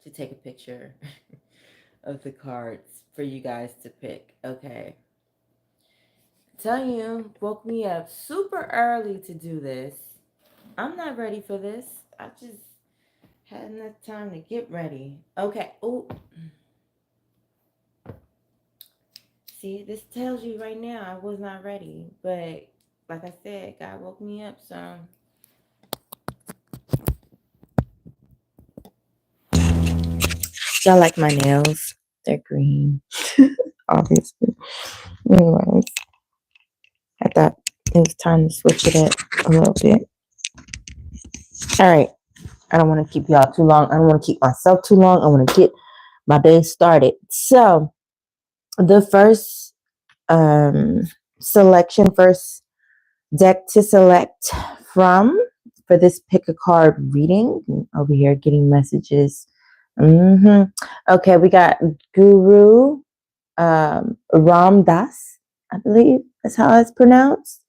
to take a picture of the cards for you guys to pick. Okay. Tell you, woke me up super early to do this. I'm not ready for this. I just had enough time to get ready. Okay. Oh, see, this tells you right now I was not ready. But like I said, God woke me up, so y'all like my nails. They're green, obviously. Anyways, I thought it was time to switch it up a little bit. All right. I don't want to keep y'all too long. I don't want to keep myself too long. I want to get my day started. So the first um, first deck to select from for this pick a card reading. Over here getting messages. Okay, we got Guru Ram Das, I believe that's how it's pronounced.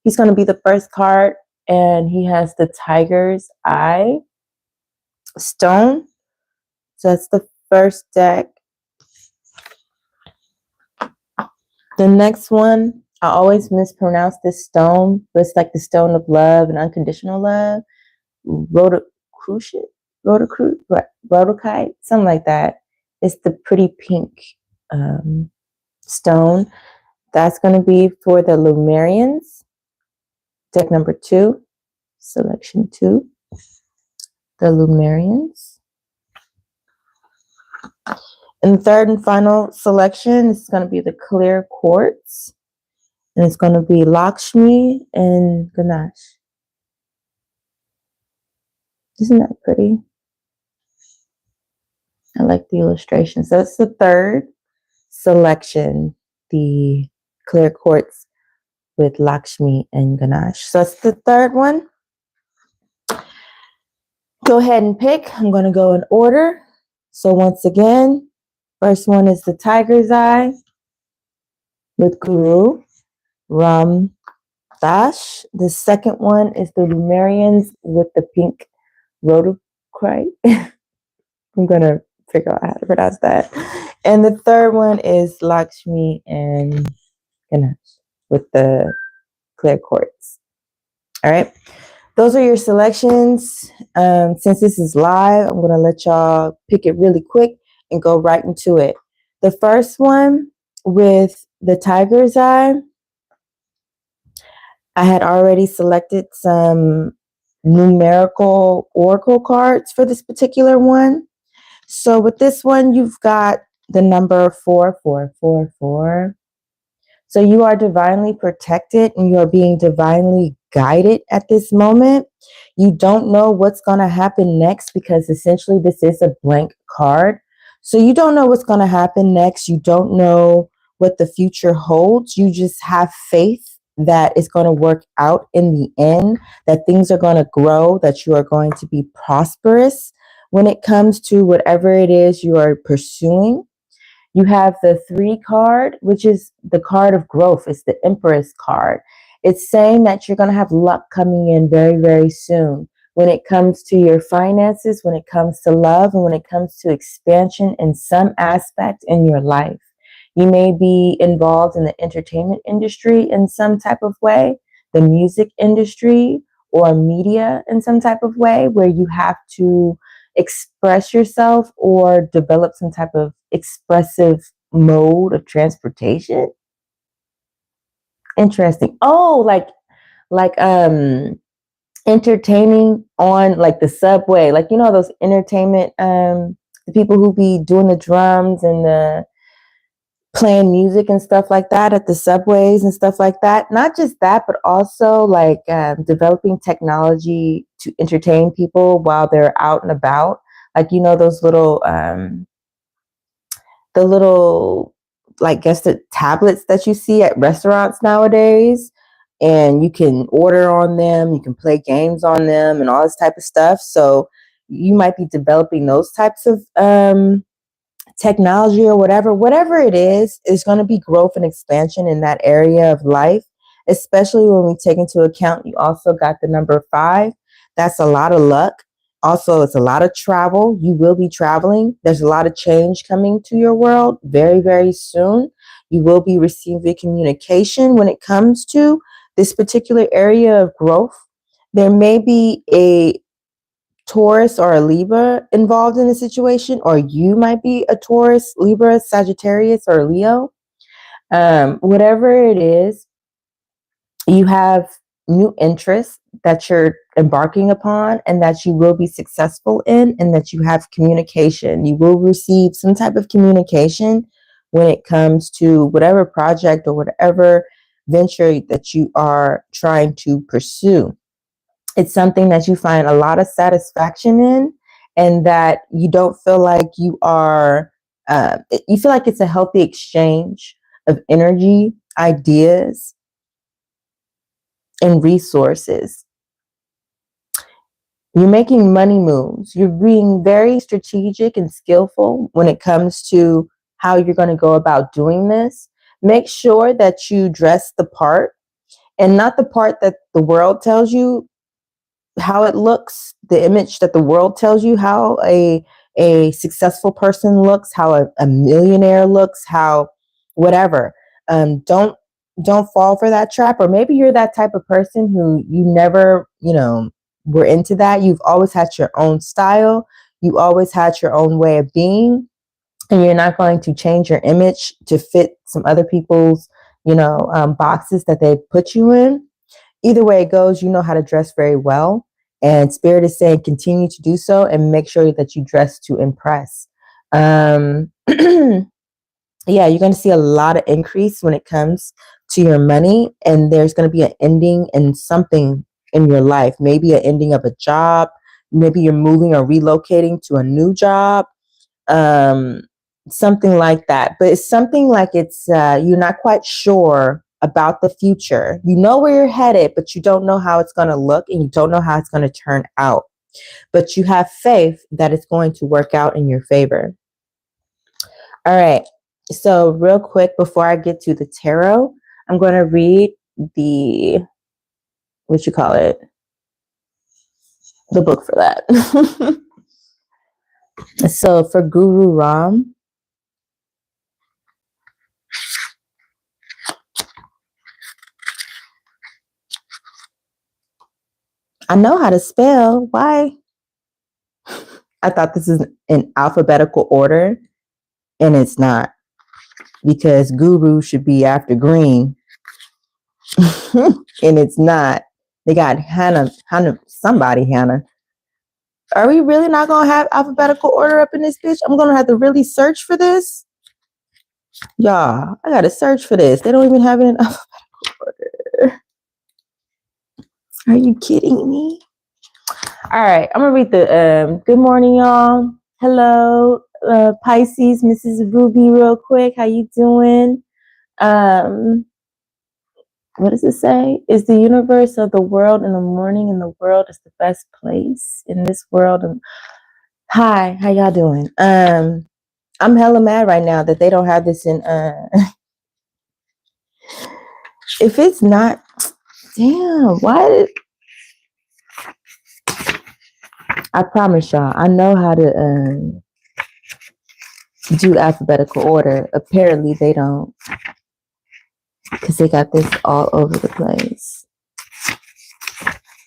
He's going to be the first card, and he has the tiger's eye stone. So that's the first deck. The next one, I always mispronounce this stone, but it's like the stone of love and unconditional love. Rhodocruciate, rhodocite, something like that. It's the pretty pink stone. That's going to be for the Lumerians. Deck number 2, selection 2, the Lumerians. And the third and final selection is going to be the clear quartz. And it's going to be Lakshmi and Ganesh. Isn't that pretty? I like the illustration. So it's the third selection, the clear quartz with Lakshmi and Ganesh. So it's the third one. Go ahead and pick. I'm going to go in order. So once again, first one is the tiger's eye with Guru Ram Das. The second one is the Lumerians with the pink rhodochrite. I'm going to figure out how to pronounce that. And the third one is Lakshmi and Ganesh with the clear quartz. All right. Those are your selections. Since this is live, I'm going to let y'all pick it really quick and go right into it. The first one with the tiger's eye, I had already selected some numerical oracle cards for this particular one. So with this one, you've got the number 4444. So you are divinely protected and you are being divinely guided at this moment. You don't know what's going to happen next because essentially this is a blank card. So you don't know what's going to happen next. You don't know what the future holds. You just have faith that it's going to work out in the end, that things are going to grow, that you are going to be prosperous when it comes to whatever it is you are pursuing. You have the 3 card, which is the card of growth. It's the Empress card. It's saying that you're going to have luck coming in very, very soon when it comes to your finances, when it comes to love, and when it comes to expansion in some aspect in your life. You may be involved in the entertainment industry in some type of way, the music industry, or media in some type of way where you have to express yourself or develop some type of expressive mode of transportation. Interesting. Oh, like entertaining on like the subway, like you know those entertainment the people who be doing the drums and the playing music and stuff like that at the subways and stuff like that. Not just that, but also like developing technology to entertain people while they're out and about. Like, you know, those little, the little, like, guess the tablets that you see at restaurants nowadays. And you can order on them, you can play games on them and all this type of stuff. So you might be developing those types of technology or whatever it is going to be growth and expansion in that area of life, especially when we take into account you also got the number 5. That's a lot of luck. Also, it's a lot of travel. You will be traveling. There's a lot of change coming to your world very, very soon. You will be receiving communication when it comes to this particular area of growth. There may be a Taurus or a Libra involved in the situation, or you might be a Taurus, Libra, Sagittarius, or Leo. Whatever it is, you have new interests that you're embarking upon and that you will be successful in, and that you have communication. You will receive some type of communication when it comes to whatever project or whatever venture that you are trying to pursue. It's something that you find a lot of satisfaction in, and that you don't feel like you feel like it's a healthy exchange of energy, ideas, and resources. You're making money moves. You're being very strategic and skillful when it comes to how you're going to go about doing this. Make sure that you dress the part, and not the part that the world tells you how it looks, the image that the world tells you how a successful person looks, how a millionaire looks, how whatever. Don't fall for that trap. Or maybe you're that type of person who you never, were into that. You've always had your own style. You always had your own way of being, and you're not going to change your image to fit some other people's, boxes that they put you in. Either way it goes, you know how to dress very well. And Spirit is saying continue to do so, and make sure that you dress to impress. Yeah, you're going to see a lot of increase when it comes to your money. And there's going to be an ending in something in your life. Maybe an ending of a job. Maybe you're moving or relocating to a new job. Um, Something like that. But it's something like you're not quite sure about the future. You know where you're headed, but you don't know how it's going to look, and you don't know how it's going to turn out. But you have faith that it's going to work out in your favor. All right. So real quick, before I get to the tarot, I'm going to read what you call it, the book for that. So for Guru Ram, I know how to spell. Why? I thought this is in alphabetical order, and it's not, because Guru should be after green, and it's not. They got Hannah, somebody Hannah. Are we really not going to have alphabetical order up in this bitch? I'm going to have to really search for this. Y'all, I got to search for this. They don't even have it in alphabetical order. Are you kidding me? All right, I'm going to read the good morning, y'all. Hello, Pisces, Mrs. Ruby, real quick. How you doing? What does it say? Is the universe of the world in the morning, and the world is the best place in this world. And hi, how y'all doing? I'm hella mad right now that they don't have this in if it's not, damn, why I promise y'all, I know how to do alphabetical order. Apparently they don't, because they got this all over the place.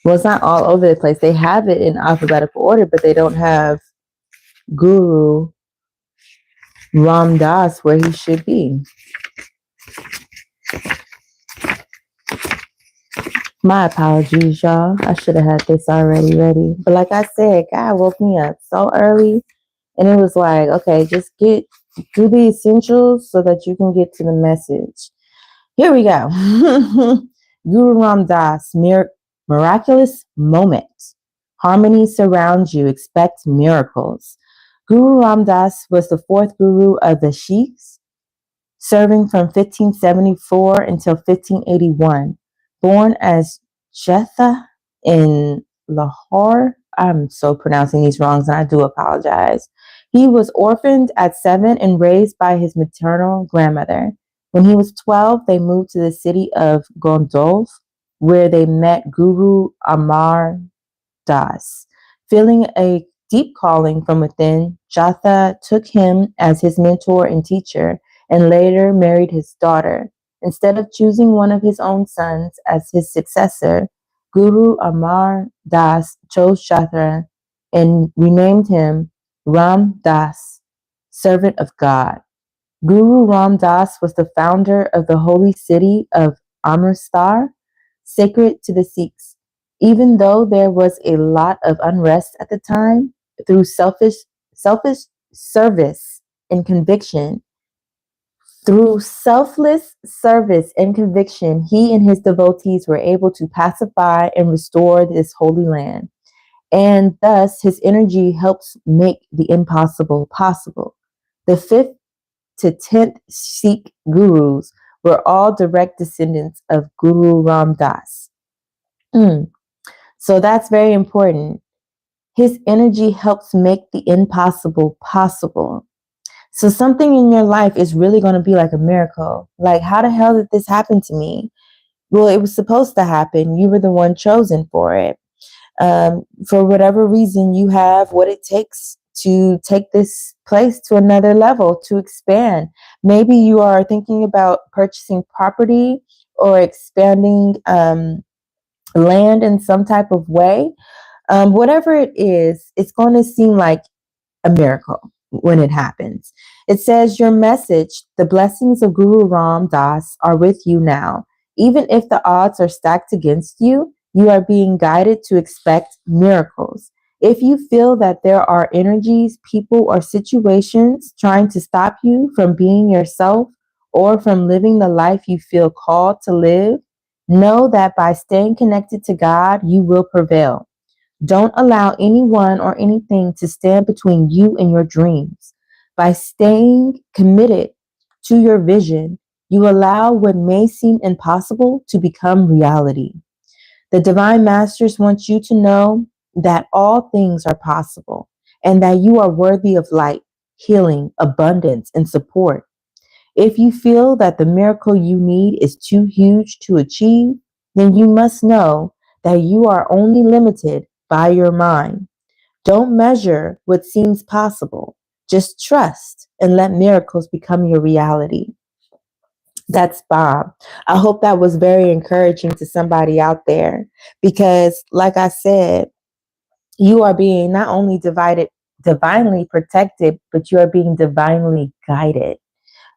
Well, it's not all over the place. They have it in alphabetical order, but they don't have Guru Ram Das where he should be. My apologies, y'all. I should have had this already ready. But like I said, God woke me up so early, and it was like, okay, just do the essentials so that you can get to the message. Here we go. Guru Ram Das, miraculous moment. Harmony surrounds you. Expect miracles. Guru Ram Das was the fourth guru of the Sikhs, serving from 1574 until 1581. Born as Jetha in Lahore. I'm so pronouncing these wrongs, and I do apologize. He was orphaned at 7 and raised by his maternal grandmother. When he was 12, they moved to the city of Gondolf, where they met Guru Amar Das. Feeling a deep calling from within, Jatha took him as his mentor and teacher and later married his daughter. Instead of choosing one of his own sons as his successor, Guru Amar Das chose Jatha and renamed him Ram Das, servant of God. Guru Ram Das was the founder of the holy city of Amritsar, sacred to the Sikhs. Even though there was a lot of unrest at the time, through selfish service and conviction, through selfless service and conviction, he and his devotees were able to pacify and restore this holy land. And thus, his energy helps make the impossible possible. The fifth to 10th Sikh gurus were all direct descendants of Guru Ram Das. So that's very important. His energy helps make the impossible possible. So something in your life is really going to be like a miracle. Like, how the hell did this happen to me? Well, it was supposed to happen. You were the one chosen for it. For whatever reason, you have what it takes to take this place to another level, to expand. Maybe you are thinking about purchasing property or expanding land in some type of way. Whatever it is, it's going to seem like a miracle when it happens. It says, your message, the blessings of Guru Ram Das are with you now. Even if the odds are stacked against you, you are being guided to expect miracles. If you feel that there are energies, people, or situations trying to stop you from being yourself or from living the life you feel called to live, know that by staying connected to God, you will prevail. Don't allow anyone or anything to stand between you and your dreams. By staying committed to your vision, you allow what may seem impossible to become reality. The Divine Masters want you to know that all things are possible and that you are worthy of light, healing, abundance, and support. If you feel that the miracle you need is too huge to achieve, then you must know that you are only limited by your mind. Don't measure what seems possible. Just trust and let miracles become your reality. That's Bob. I hope that was very encouraging to somebody out there because, like I said, you are being not only divinely protected, but you are being divinely guided,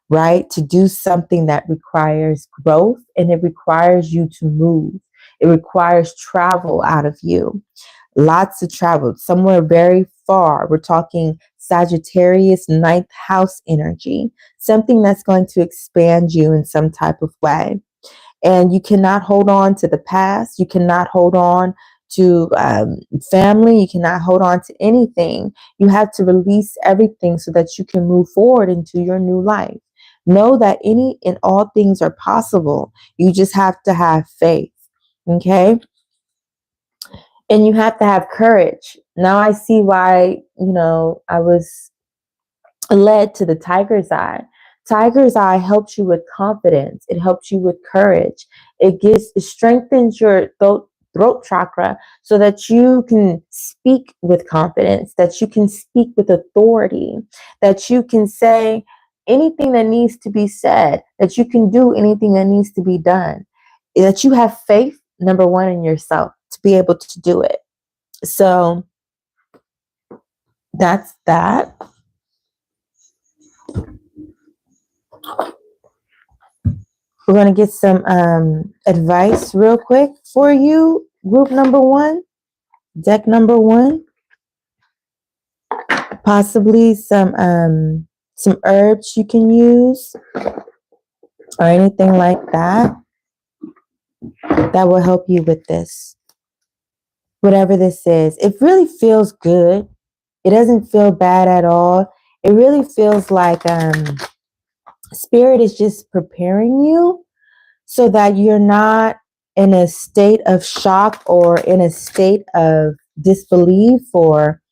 right? To do something that requires growth and it requires you to move. It requires travel out of you. Lots of travel, somewhere very far. We're talking Sagittarius ninth house energy, something that's going to expand you in some type of way. And you cannot hold on to the past. You cannot hold on to family. You cannot hold on to anything. You have to release everything so that you can move forward into your new life. Know that any and all things are possible. You just have to have faith. Okay. And you have to have courage. Now I see why, I was led to the tiger's eye. Tiger's eye helps you with confidence. It helps you with courage. It strengthens your throat chakra so that you can speak with confidence, that you can speak with authority, that you can say anything that needs to be said, that you can do anything that needs to be done, that you have faith, number one, in yourself to be able to do it. So that's that. We're going to get some advice real quick for you. Group number one, deck number one, possibly some herbs you can use or anything like that that will help you with this. Whatever this is, it really feels good. It doesn't feel bad at all. It really feels like spirit is just preparing you so that you're not in a state of shock or in a state of disbelief or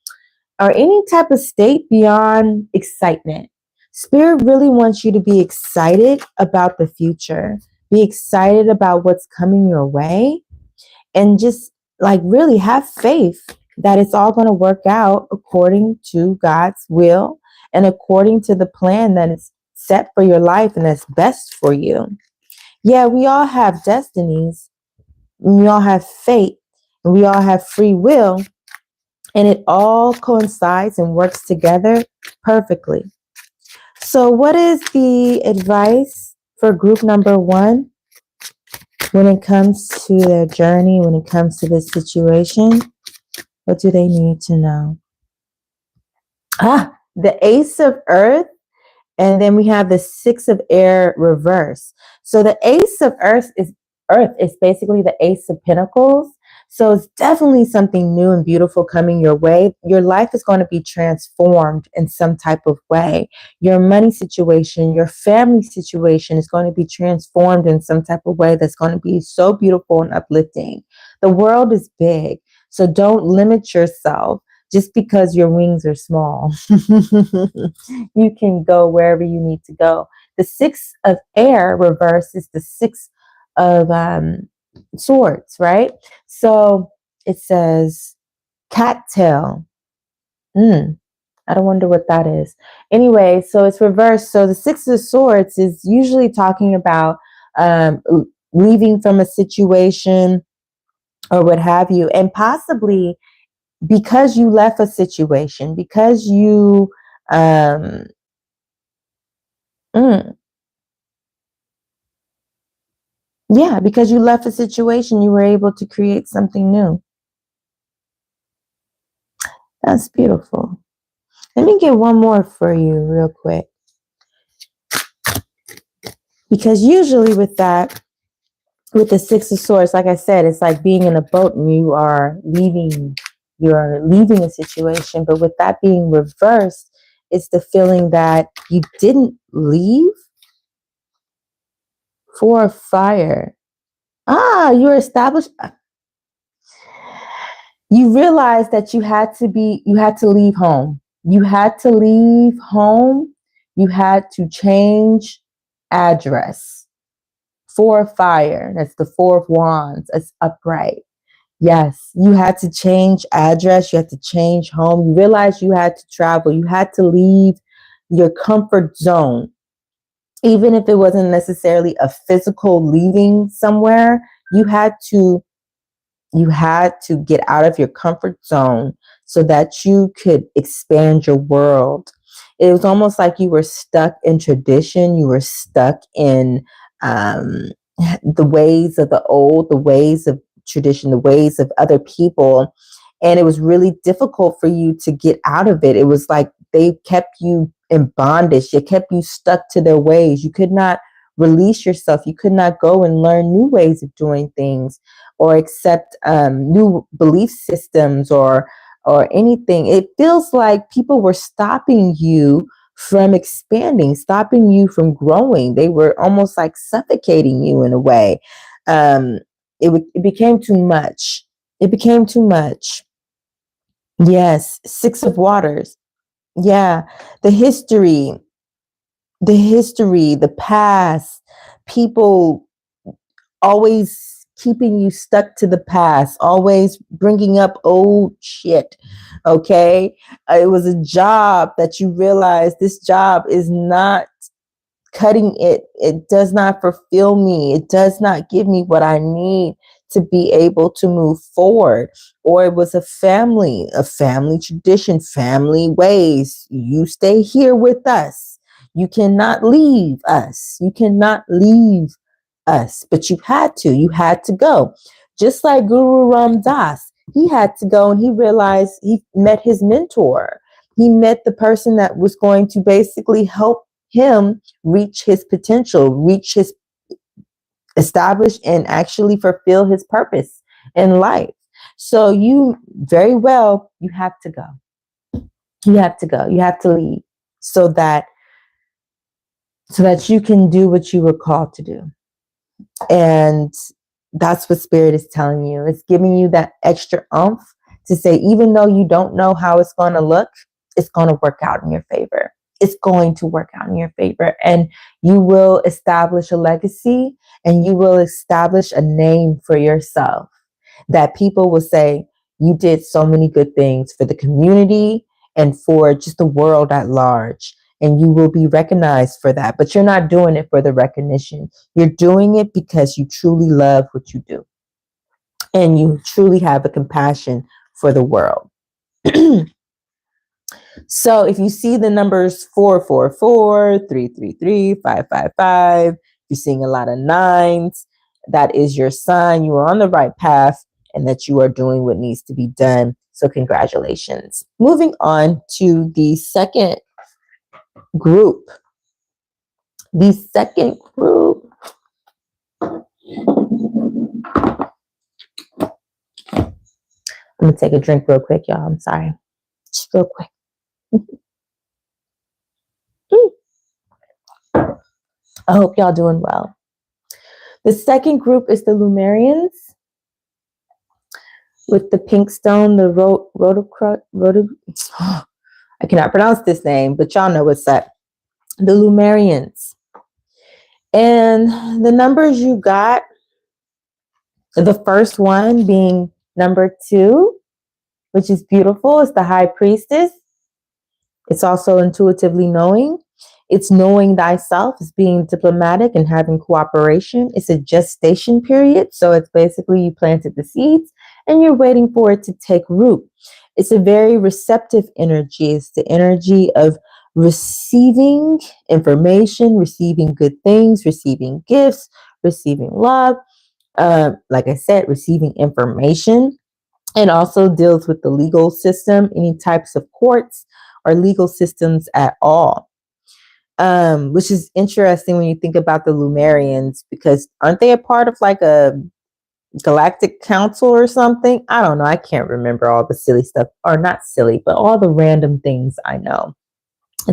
any type of state beyond excitement. Spirit really wants you to be excited about the future, be excited about what's coming your way, and just like really have faith. that it's all going to work out according to God's will and according to the plan that is set for your life and that's best for you. Yeah, we all have destinies, we all have fate, and we all have free will, and it all coincides and works together perfectly. So, what is the advice for group number one when it comes to their journey, when it comes to this situation? What do they need to know? The Ace of Earth. And then we have the Six of Air reverse. So the Ace of Earth is basically the Ace of Pentacles. So it's definitely something new and beautiful coming your way. Your life is going to be transformed in some type of way. Your money situation, your family situation is going to be transformed in some type of way that's going to be so beautiful and uplifting. The world is big, so don't limit yourself just because your wings are small. You can go wherever you need to go. The Six of Air reverse is the Six of Swords, right? So it says cattail. I don't wonder what that is. Anyway, so it's reversed. So the Six of Swords is usually talking about um, leaving from a situation or what have you, and possibly because you left a situation, because you, um, mm, yeah, because you left a situation, you were able to create something new. That's beautiful. Let me get one more for you real quick. Because usually with that, with the Six of Swords, like I said, it's like being in a boat and you're leaving a situation. But with that being reversed, it's the feeling that you didn't leave for a fire. You're established. You realized that you had to leave home. You had to leave home. You had to change address. Four of fire. That's the Four of Wands. It's upright. Yes, you had to change address. You had to change home. You realized you had to travel. You had to leave your comfort zone. Even if it wasn't necessarily a physical leaving somewhere, you had to get out of your comfort zone so that you could expand your world. It was almost like you were stuck in tradition. You were stuck in um, the ways of the old, the ways of tradition, the ways of other people. And it was really difficult for you to get out of it. It was like they kept you in bondage. They kept you stuck to their ways. You could not release yourself. You could not go and learn new ways of doing things or accept new belief systems or anything. It feels like people were stopping you from expanding, stopping you from growing. They were almost like suffocating you in a way. It became too much. It became too much. Yes, Six of Waters. Yeah, the history, the past, people always keeping you stuck to the past, always bringing up old shit. Okay. It was a job that you realized this job is not cutting it. It does not fulfill me. It does not give me what I need to be able to move forward. Or it was a family tradition, family ways. You stay here with us. You cannot leave us. You cannot leave us, but you had to go. Just like Guru Ram Das, he had to go and he realized he met his mentor. He met the person that was going to basically help him reach his potential, reach his establish and actually fulfill his purpose in life. So you very well, you have to go. You have to go. You have to leave so that you can do what you were called to do. And that's what Spirit is telling you. It's giving you that extra oomph to say, even though you don't know how it's going to look, it's going to work out in your favor. It's going to work out in your favor. And you will establish a legacy and you will establish a name for yourself that people will say, You did so many good things for the community and for just the world at large. And you will be recognized for that. But you're not doing it for the recognition. You're doing it because you truly love what you do. And you truly have a compassion for the world. So if you see the numbers 444, 333, 555, you're seeing a lot of nines, that is your sign you are on the right path and that you are doing what needs to be done. So congratulations. Moving on to the second group. The second group. I'm going to take a drink real quick, y'all. I'm sorry. Just real quick. I hope y'all doing well. The second group is the Lumerians with the pink stone, the I cannot pronounce this name, but y'all know what's up. The Lumerians. And the numbers you got, the first one being number 2, which is beautiful. It's the High Priestess. It's also intuitively knowing. It's knowing thyself. It's being diplomatic and having cooperation. It's a gestation period. So it's basically you planted the seeds and you're waiting for it to take root. It's a very receptive energy. It's the energy of receiving information, receiving good things, receiving gifts, receiving love. Like I said, receiving information. It also deals with the legal system, any types of courts or legal systems at all. Which is interesting when you think about the Lumerians, because aren't they a part of like a galactic council or something? I don't know. I can't remember all the silly stuff, or not silly, but all the random things I know.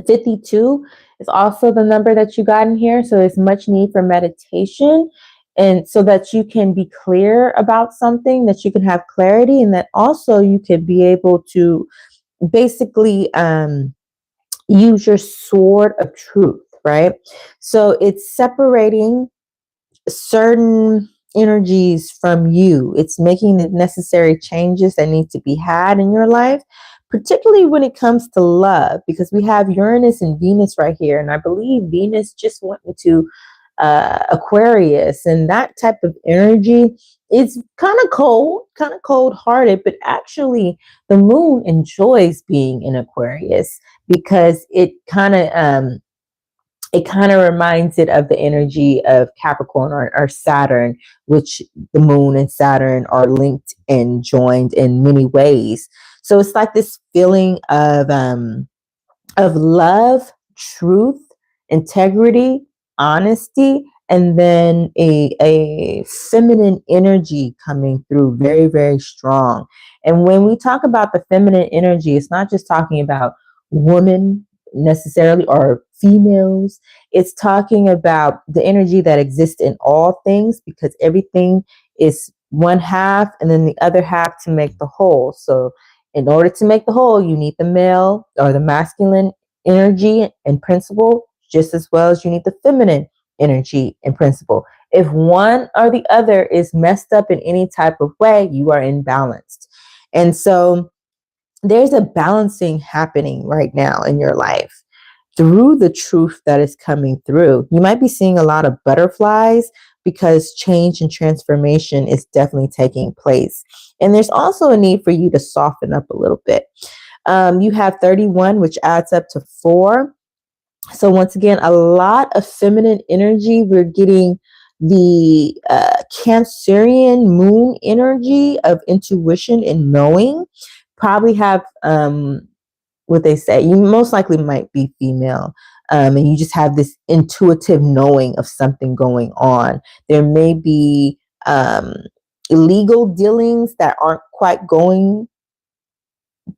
52 is also the number that you got in here. So there's much need for meditation. And so that you can be clear about something, that you can have clarity, and that also you can be able to basically use your sword of truth, right? So it's separating certain energies from you. It's making the necessary changes that need to be had in your life, particularly when it comes to love, because we have Uranus and Venus right here. And I believe Venus just went into Aquarius, and that type of energy is kind of cold-hearted, but actually the moon enjoys being in Aquarius because it kind of reminds it of the energy of Capricorn or Saturn, which the moon and Saturn are linked and joined in many ways. So it's like this feeling of love, truth, integrity, honesty, and then a feminine energy coming through very, very strong. And when we talk about the feminine energy, it's not just talking about women necessarily or females. It's talking about the energy that exists in all things, because everything is one half and then the other half to make the whole. So in order to make the whole, you need the male or the masculine energy and principle, just as well as you need the feminine energy and principle. If one or the other is messed up in any type of way, you are imbalanced. And so there's a balancing happening right now in your life through the truth that is coming through. You might be seeing a lot of butterflies because change and transformation is definitely taking place. And there's also a need for you to soften up a little bit. You have 31, which adds up to 4. So once again, a lot of feminine energy. We're getting the Cancerian moon energy of intuition and knowing. Probably have what they say. You most likely might be female. And you just have this intuitive knowing of something going on. There may be illegal dealings that aren't quite going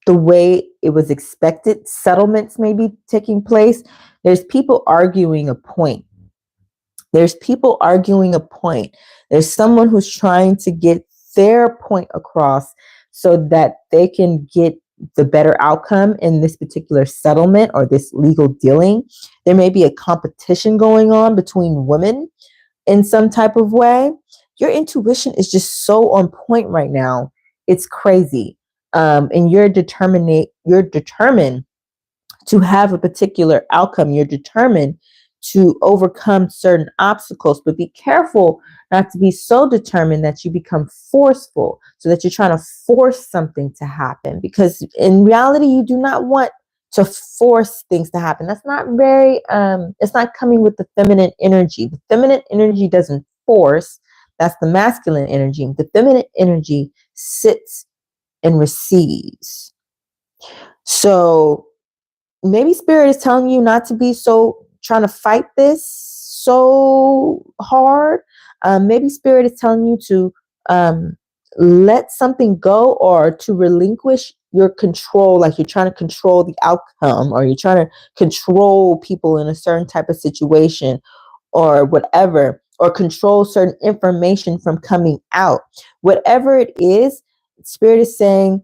the way it was expected. Settlements may be taking place. There's people arguing a point. There's someone who's trying to get their point across so that they can get the better outcome in this particular settlement or this legal dealing. There may be a competition going on between women in some type of way. Your intuition is just so on point right now. It's crazy. and you're determined to have a particular outcome. You're determined to overcome certain obstacles, but be careful not to be so determined that you become forceful, so that you're trying to force something to happen, because in reality, you do not want to force things to happen. That's not very, it's not coming with the feminine energy. The feminine energy doesn't force. That's the masculine energy. The feminine energy sits and receives. So maybe spirit is telling you not to be so trying to fight this so hard. Maybe spirit is telling you to let something go, or to relinquish your control, like you're trying to control the outcome, or you're trying to control people in a certain type of situation, or whatever, or control certain information from coming out. Whatever it is, spirit is saying,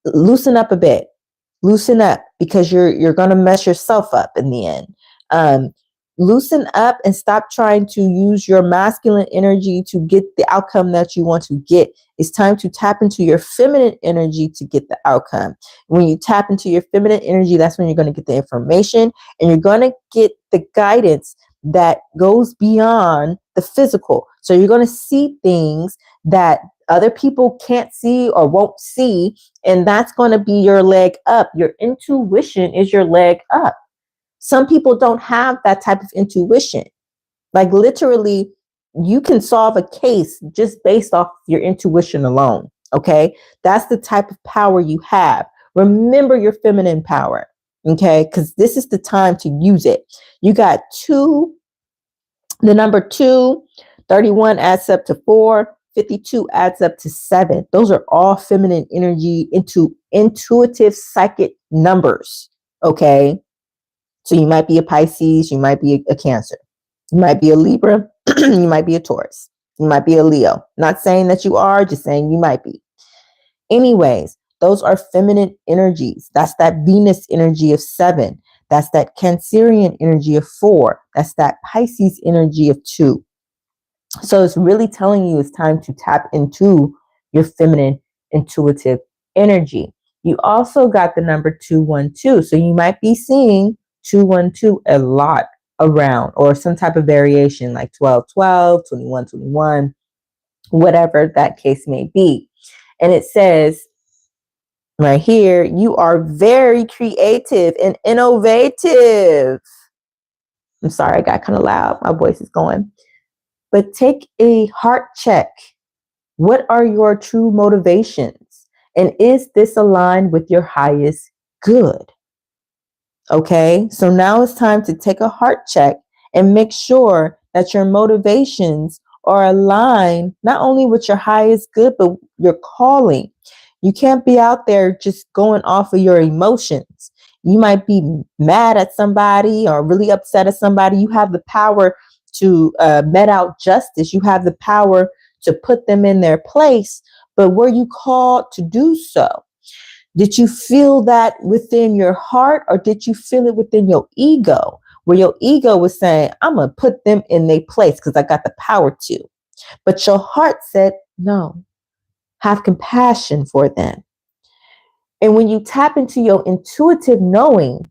loosen up a bit, loosen up, because you're going to mess yourself up in the end. um Loosen up and stop trying to use your masculine energy to get the outcome that you want to get. It's time to tap into your feminine energy to get the outcome. When you tap into your feminine energy, that's when you're going to get the information, and you're going to get the guidance that goes beyond the physical. So you're going to see things that other people can't see or won't see, and that's going to be your leg up. Your intuition is your leg up. Some people don't have that type of intuition. Like literally, you can solve a case just based off your intuition alone. Okay. That's the type of power you have. Remember your feminine power. Okay. Because this is the time to use it. You got the number 2, 31 adds up to 4, 52 adds up to 7. Those are all feminine energy, into intuitive psychic numbers. Okay. So you might be a Pisces, you might be a Cancer, you might be a Libra, you might be a Taurus, you might be a Leo. Not saying that you are, just saying you might be. Anyways, those are feminine energies. That's that Venus energy of 7. That's that Cancerian energy of 4. That's that Pisces energy of 2. So it's really telling you it's time to tap into your feminine intuitive energy. You also got the number 212. So you might be seeing 212 a lot around, or some type of variation like 1212, 2121, whatever that case may be. And it says right here, you are very creative and innovative. I'm sorry, I got kind of loud. My voice is going. But take a heart check. What are your true motivations? And is this aligned with your highest good? Okay, so now it's time to take a heart check and make sure that your motivations are aligned not only with your highest good, but your calling. You can't be out there just going off of your emotions. You might be mad at somebody or really upset at somebody. You have the power to met out justice. You have the power to put them in their place, but were you called to do so? Did you feel that within your heart, or did you feel it within your ego, where your ego was saying, I'm going to put them in their place because I got the power to? But your heart said, no, have compassion for them. And when you tap into your intuitive knowing,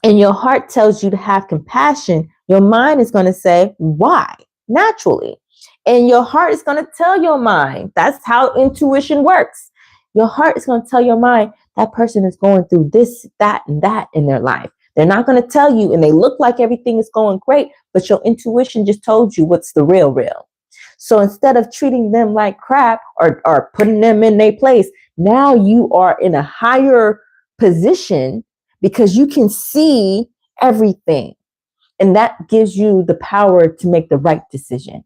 and your heart tells you to have compassion, your mind is going to say, why? Naturally. And your heart is going to tell your mind. That's how intuition works. Your heart is going to tell your mind that person is going through this, that, and that in their life. They're not going to tell you, and they look like everything is going great, but your intuition just told you what's the real. So instead of treating them like crap, or putting them in their place, now you are in a higher position because you can see everything. And that gives you the power to make the right decision.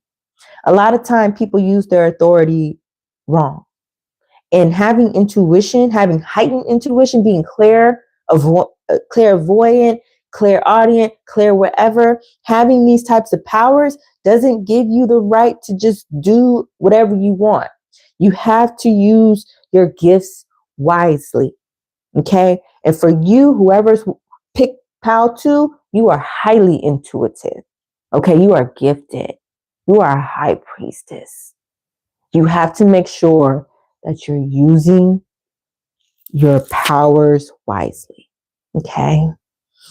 A lot of time people use their authority wrong. And having intuition, having heightened intuition, being clairvoyant, clairaudient, clear whatever, having these types of powers doesn't give you the right to just do whatever you want. You have to use your gifts wisely. Okay. And for you, whoever's picked PAL 2, you are highly intuitive. Okay. You are gifted. You are a high priestess. You have to make sure that you're using your powers wisely. Okay?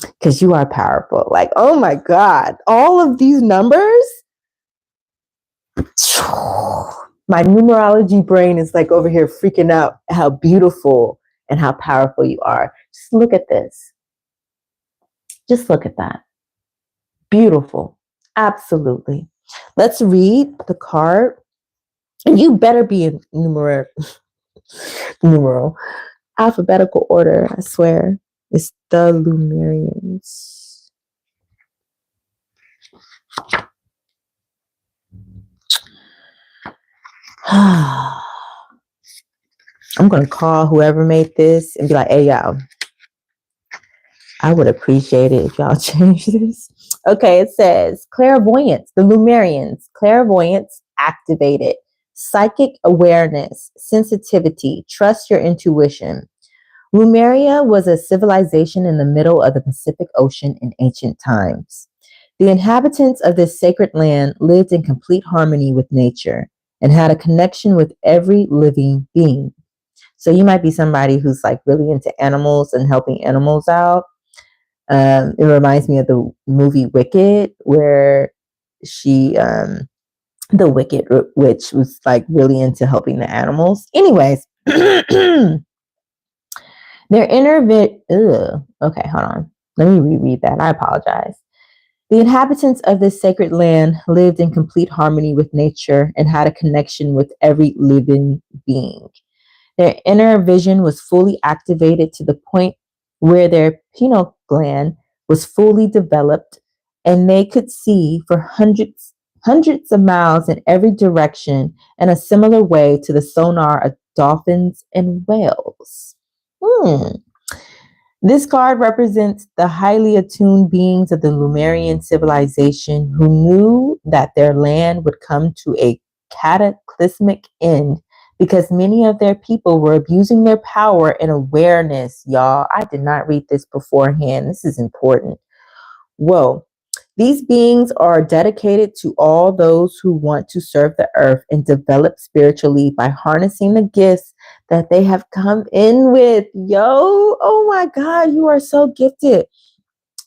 Because you are powerful. Like, oh my God, all of these numbers. My numerology brain is like over here freaking out how beautiful and how powerful you are. Just look at this. Just look at that. Beautiful. Absolutely. Let's read the card. And you better be in numeral alphabetical order, I swear. It's the Lumerians. I'm going to call whoever made this and be like, hey, y'all, I would appreciate it if y'all change this. Okay, it says clairvoyance, the Lumerians, clairvoyance activated, psychic awareness, sensitivity, trust your intuition. Lemuria was a civilization in the middle of the Pacific Ocean in ancient times. The inhabitants of this sacred land lived in complete harmony with nature and had a connection with every living being. So you might be somebody who's like really into animals and helping animals out. It reminds me of the movie Wicked, where the Wicked Witch was like really into helping the animals. Anyways, their inner okay, hold on. Let me reread that. I apologize. The inhabitants of this sacred land lived in complete harmony with nature and had a connection with every living being. Their inner vision was fully activated to the point where their pineal gland was fully developed and they could see for hundreds of miles in every direction in a similar way to the sonar of dolphins and whales. This card represents the highly attuned beings of the Lemurian civilization who knew that their land would come to a cataclysmic end because many of their people were abusing their power and awareness. Y'all, I did not read this beforehand. This is important. Whoa. These beings are dedicated to all those who want to serve the earth and develop spiritually by harnessing the gifts that they have come in with. Yo, oh my God, you are so gifted.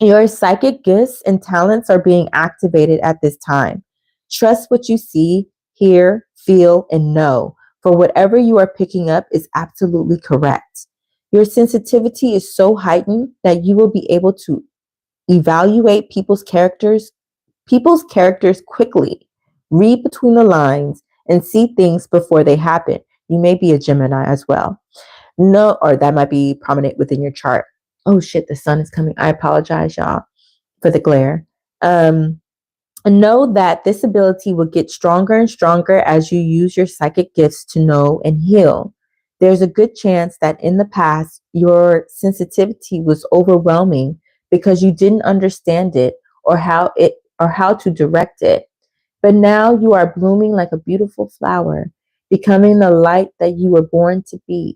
Your psychic gifts and talents are being activated at this time. Trust what you see, hear, feel, and know, for whatever you are picking up is absolutely correct. Your sensitivity is so heightened that you will be able to evaluate people's characters quickly, read between the lines, and see things before they happen. You may be a Gemini as well. No, or that might be prominent within your chart. Oh shit, the sun is coming. I apologize, y'all, for the glare. Know that this ability will get stronger and stronger as you use your psychic gifts to know and heal. There's a good chance that in the past, your sensitivity was overwhelming because you didn't understand it or how to direct it. But now you are blooming like a beautiful flower, becoming the light that you were born to be.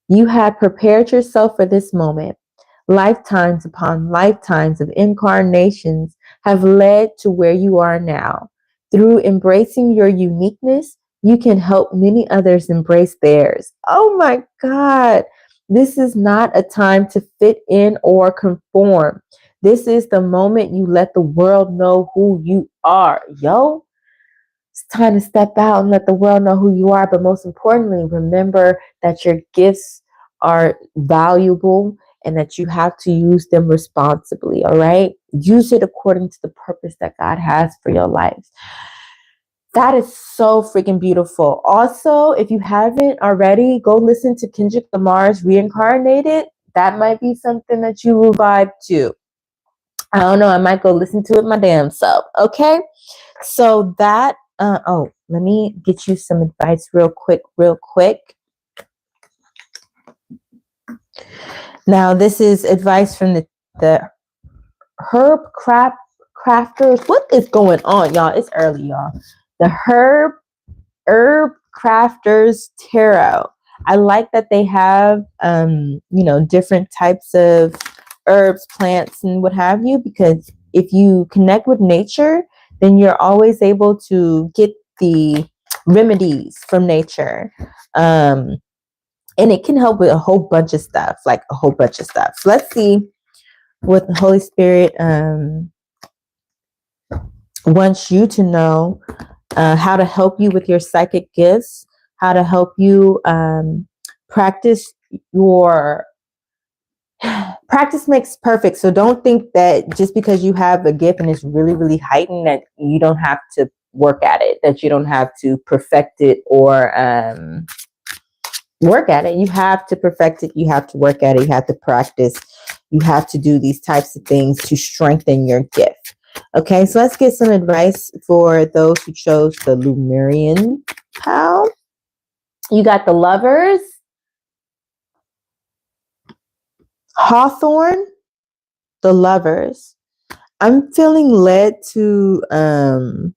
You had prepared yourself for this moment. Lifetimes upon lifetimes of incarnations have led to where you are now. Through embracing your uniqueness, you can help many others embrace theirs. Oh my God. This is not a time to fit in or conform. This is the moment you let the world know who you are. Yo, it's time to step out and let the world know who you are. But most importantly, remember that your gifts are valuable and that you have to use them responsibly. All right. Use it according to the purpose that God has for your life. That is so freaking beautiful. Also, if you haven't already, go listen to Kendrick Lamar's Reincarnated. That might be something that you will vibe to. I don't know. I might go listen to it my damn self. Okay. So that, let me get you some advice real quick. Now, this is advice from the herb crafters. What is going on, y'all? It's early, y'all. The herb crafters tarot. I like that they have, different types of herbs, plants, and what have you, because if you connect with nature, then you're always able to get the remedies from nature. And it can help with a whole bunch of stuff, like a whole bunch of stuff. So let's see what the Holy Spirit wants you to know, how to help you with your psychic gifts, how to help you practice your practice makes perfect. So don't think that just because you have a gift and it's really, really heightened that you don't have to work at it, that you don't have to perfect it or work at it. You have to perfect it. You have to work at it. You have to practice. You have to do these types of things to strengthen your gift. Okay, so let's get some advice for those who chose the Lumerian pal. You got the Lovers, Hawthorne, the Lovers. I'm feeling led to, and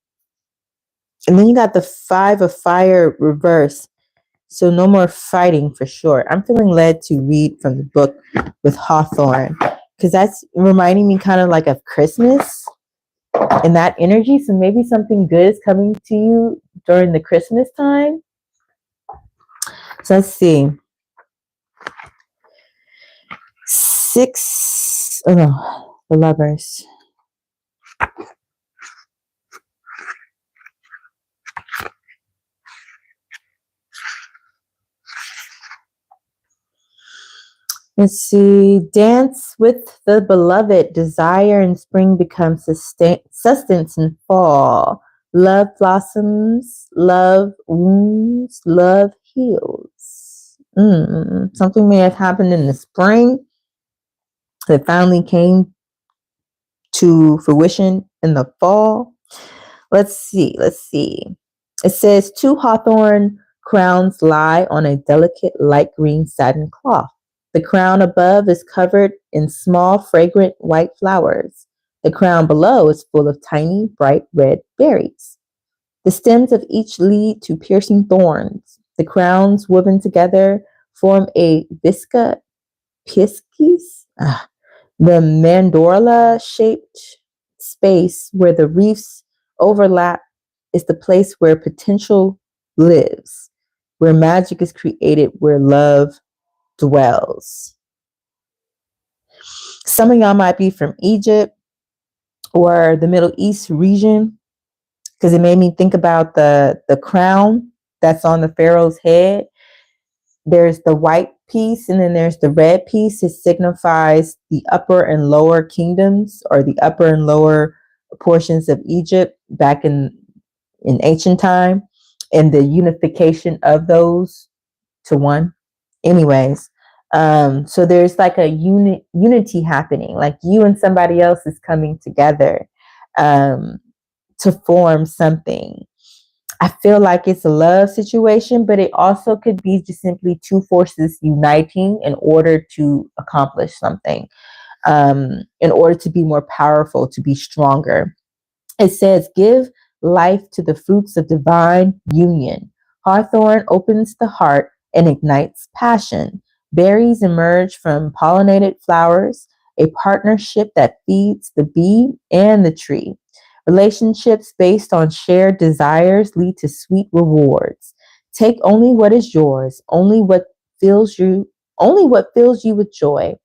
then you got the Five of Fire reverse. So no more fighting for sure. I'm feeling led to read from the book with Hawthorne because that's reminding me kind of like of Christmas and that energy. So maybe something good is coming to you during the Christmas time. So let's see. Six, oh no, the Lovers. Let's see. Dance with the beloved. Desire in spring becomes sustenance in fall. Love blossoms. Love wounds. Love heals. Something may have happened in the spring that finally came to fruition in the fall. Let's see. It says 2 hawthorn crowns lie on a delicate light green satin cloth. The crown above is covered in small, fragrant white flowers. The crown below is full of tiny, bright red berries. The stems of each lead to piercing thorns. The crowns, woven together, form a visca piscis, the mandorla-shaped space where the reefs overlap is the place where potential lives, where magic is created, where love dwells. Some of y'all might be from Egypt or the Middle East region because it made me think about the crown that's on the pharaoh's head. There's the white piece and then there's the red piece. It signifies the upper and lower kingdoms or the upper and lower portions of Egypt back in ancient time and the unification of those to one. Anyways, so there's like a unity happening, like you and somebody else is coming together to form something. I feel like it's a love situation, but it also could be just simply two forces uniting in order to accomplish something, in order to be more powerful, to be stronger. It says, give life to the fruits of divine union. Hawthorn opens the heart and ignites passion. Berries emerge from pollinated flowers, a partnership that feeds the bee and the tree. Relationships based on shared desires lead to sweet rewards. Take only what is yours, only what fills you with joy.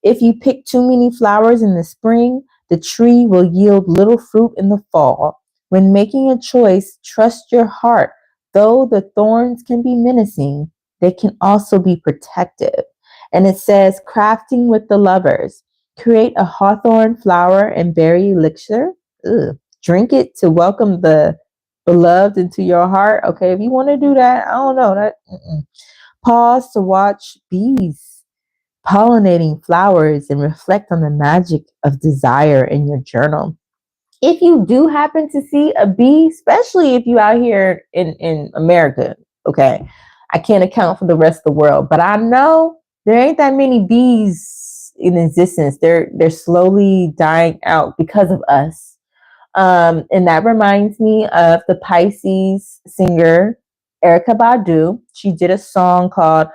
If you pick too many flowers in the spring, the tree will yield little fruit in the fall. When making a choice, trust your heart. Though the thorns can be menacing, they can also be protective. And it says, crafting with the lovers. Create a hawthorn flower and berry elixir. Ugh. Drink it to welcome the beloved into your heart. Okay, if you want to do that, I don't know. Pause to watch bees pollinating flowers and reflect on the magic of desire in your journal. If you do happen to see a bee, especially if you out here in America, okay, I can't account for the rest of the world, but I know there ain't that many bees in existence. They're slowly dying out because of us. And that reminds me of the Pisces singer Erykah Badu. She did a song called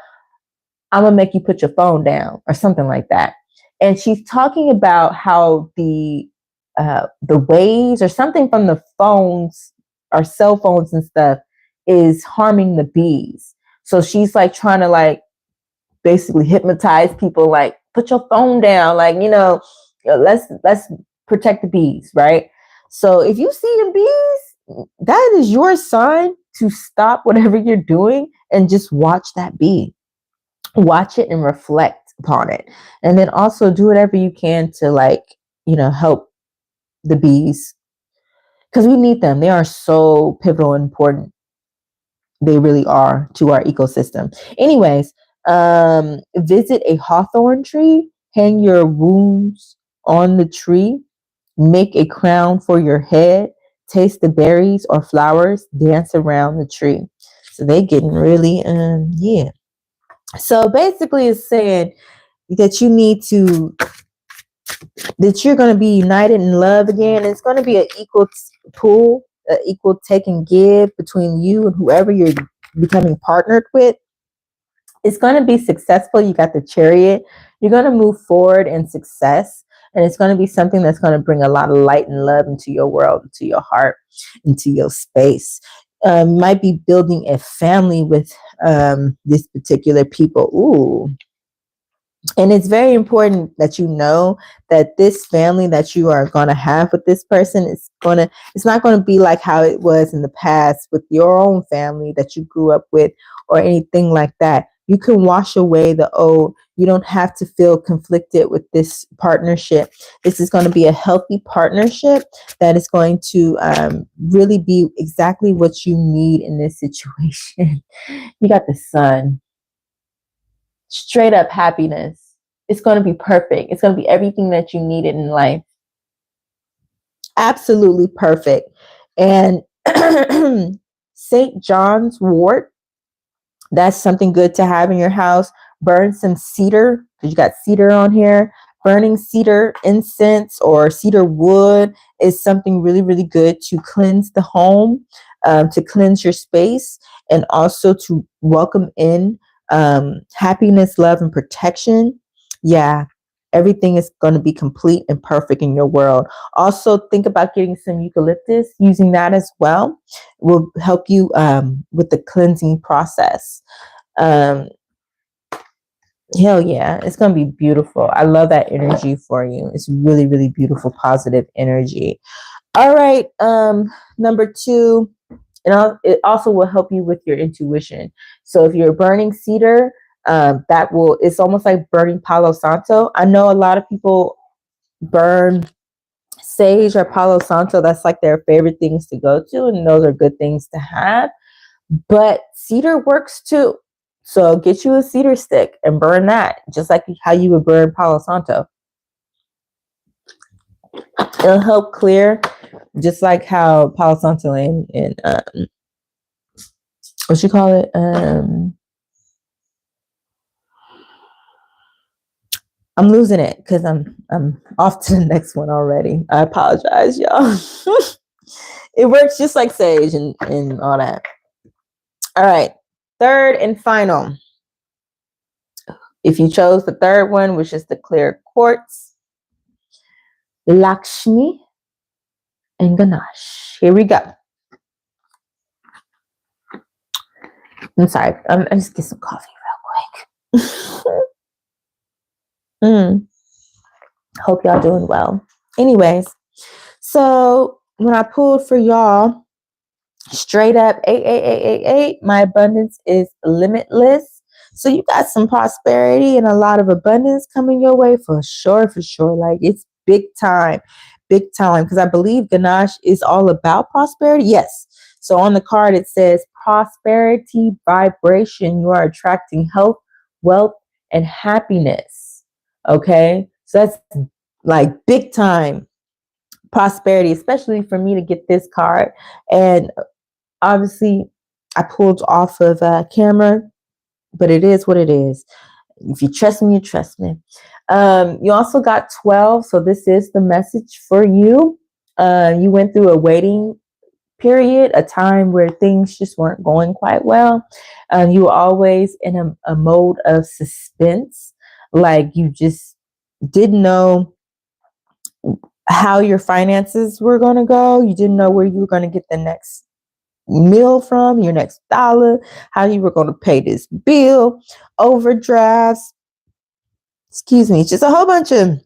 I'm gonna make you put your phone down or something like that. And she's talking about how the waves or something from the phones or cell phones and stuff is harming the bees. So she's like trying to like basically hypnotize people, like, put your phone down, like, let's protect the bees, right? So if you see the bees, that is your sign to stop whatever you're doing and just watch that bee. Watch it and reflect upon it. And then also do whatever you can to, like, help the bees, because we need them. They are so pivotal and important. They really are to our ecosystem. Anyways, visit a hawthorn tree, hang your wounds on the tree, make a crown for your head, taste the berries or flowers, dance around the tree. So they getting really, yeah. So basically it's saying that you're going to be united in love again. It's going to be an equal pool, an equal take and give between you and whoever you're becoming partnered with. It's going to be successful. You got the Chariot. You're going to move forward in success. And it's going to be something that's going to bring a lot of light and love into your world, into your heart, into your space. You might be building a family with this particular people. Ooh. And it's very important that you know that this family that you are going to have with this person it's not going to be like how it was in the past with your own family that you grew up with or anything like that. You can wash away the old. You don't have to feel conflicted with this partnership. This is going to be a healthy partnership that is going to really be exactly what you need in this situation. You got the sun. Straight up happiness. It's going to be perfect. It's going to be everything that you needed in life. Absolutely perfect. And St. John's wort, that's something good to have in your house. Burn some cedar, because you got cedar on here. Burning cedar incense or cedar wood is something really, really good to cleanse the home, to cleanse your space, and also to welcome in happiness, love, and protection. Yeah, everything is going to be complete and perfect in your world. Also, think about getting some eucalyptus. Using that as well will help you with the cleansing process. Um, Hell yeah, it's going to be beautiful. I love that energy for you. It's really, really beautiful, positive energy. All right. Number 2, it also will help you with your intuition. So if you're burning cedar, it's almost like burning Palo Santo. I know a lot of people burn sage or Palo Santo. That's like their favorite things to go to, and those are good things to have. But cedar works too. So get you a cedar stick and burn that, just like how you would burn Palo Santo. It'll help clear, just like how Palo Santo and what you call it? I'm losing it because I'm off to the next one already. I apologize, y'all. It works just like sage and all that. All right. Third and final. If you chose the third one, which is the clear quartz, Lakshmi and Ganesh. Here we go. I'm sorry. I just get some coffee real quick. Hope y'all doing well. Anyways, so when I pulled for y'all, straight up 88888, my abundance is limitless. So you got some prosperity and a lot of abundance coming your way for sure, for sure. Like it's big time, because I believe Ganesh is all about prosperity. Yes. So on the card, it says prosperity vibration. You are attracting health, wealth, and happiness. Okay. So that's like big time prosperity, especially for me to get this card. And obviously, I pulled off of camera, but it is what it is. If you trust me, you trust me. You also got 12, so this is the message for you. You went through a waiting period, a time where things just weren't going quite well. You were always in a mode of suspense, like you just didn't know how your finances were going to go. You didn't know where you were going to get the next meal from, your next dollar, how you were going to pay this bill, overdrafts, excuse me, just a whole bunch of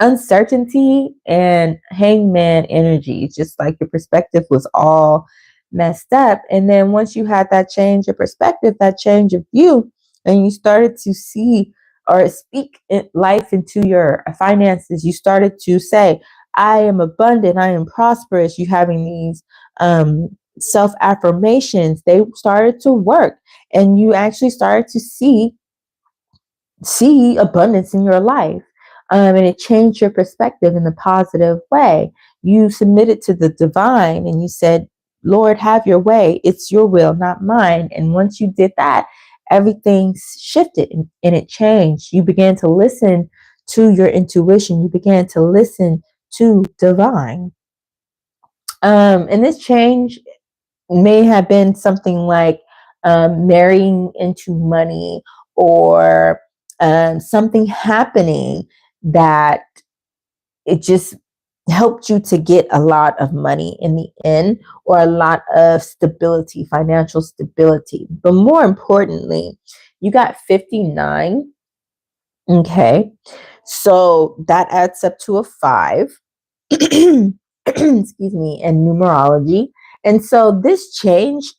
uncertainty and hangman energy. Just like your perspective was all messed up. And then once you had that change of perspective, that change of view, and you started to see or speak life into your finances, you started to say, I am abundant, I am prosperous. You having these self affirmations, they started to work, and you actually started to see abundance in your life. And it changed your perspective in a positive way. You submitted to the divine and you said, Lord, have your way. It's your will, not mine. And once you did that, everything shifted and it changed. You began to listen to your intuition. You began to listen to divine. And this change may have been something like marrying into money, or something happening that it just helped you to get a lot of money in the end, or a lot of stability, financial stability. But more importantly, you got 59. Okay. So that adds up to a 5. Excuse me, and numerology. And so this change,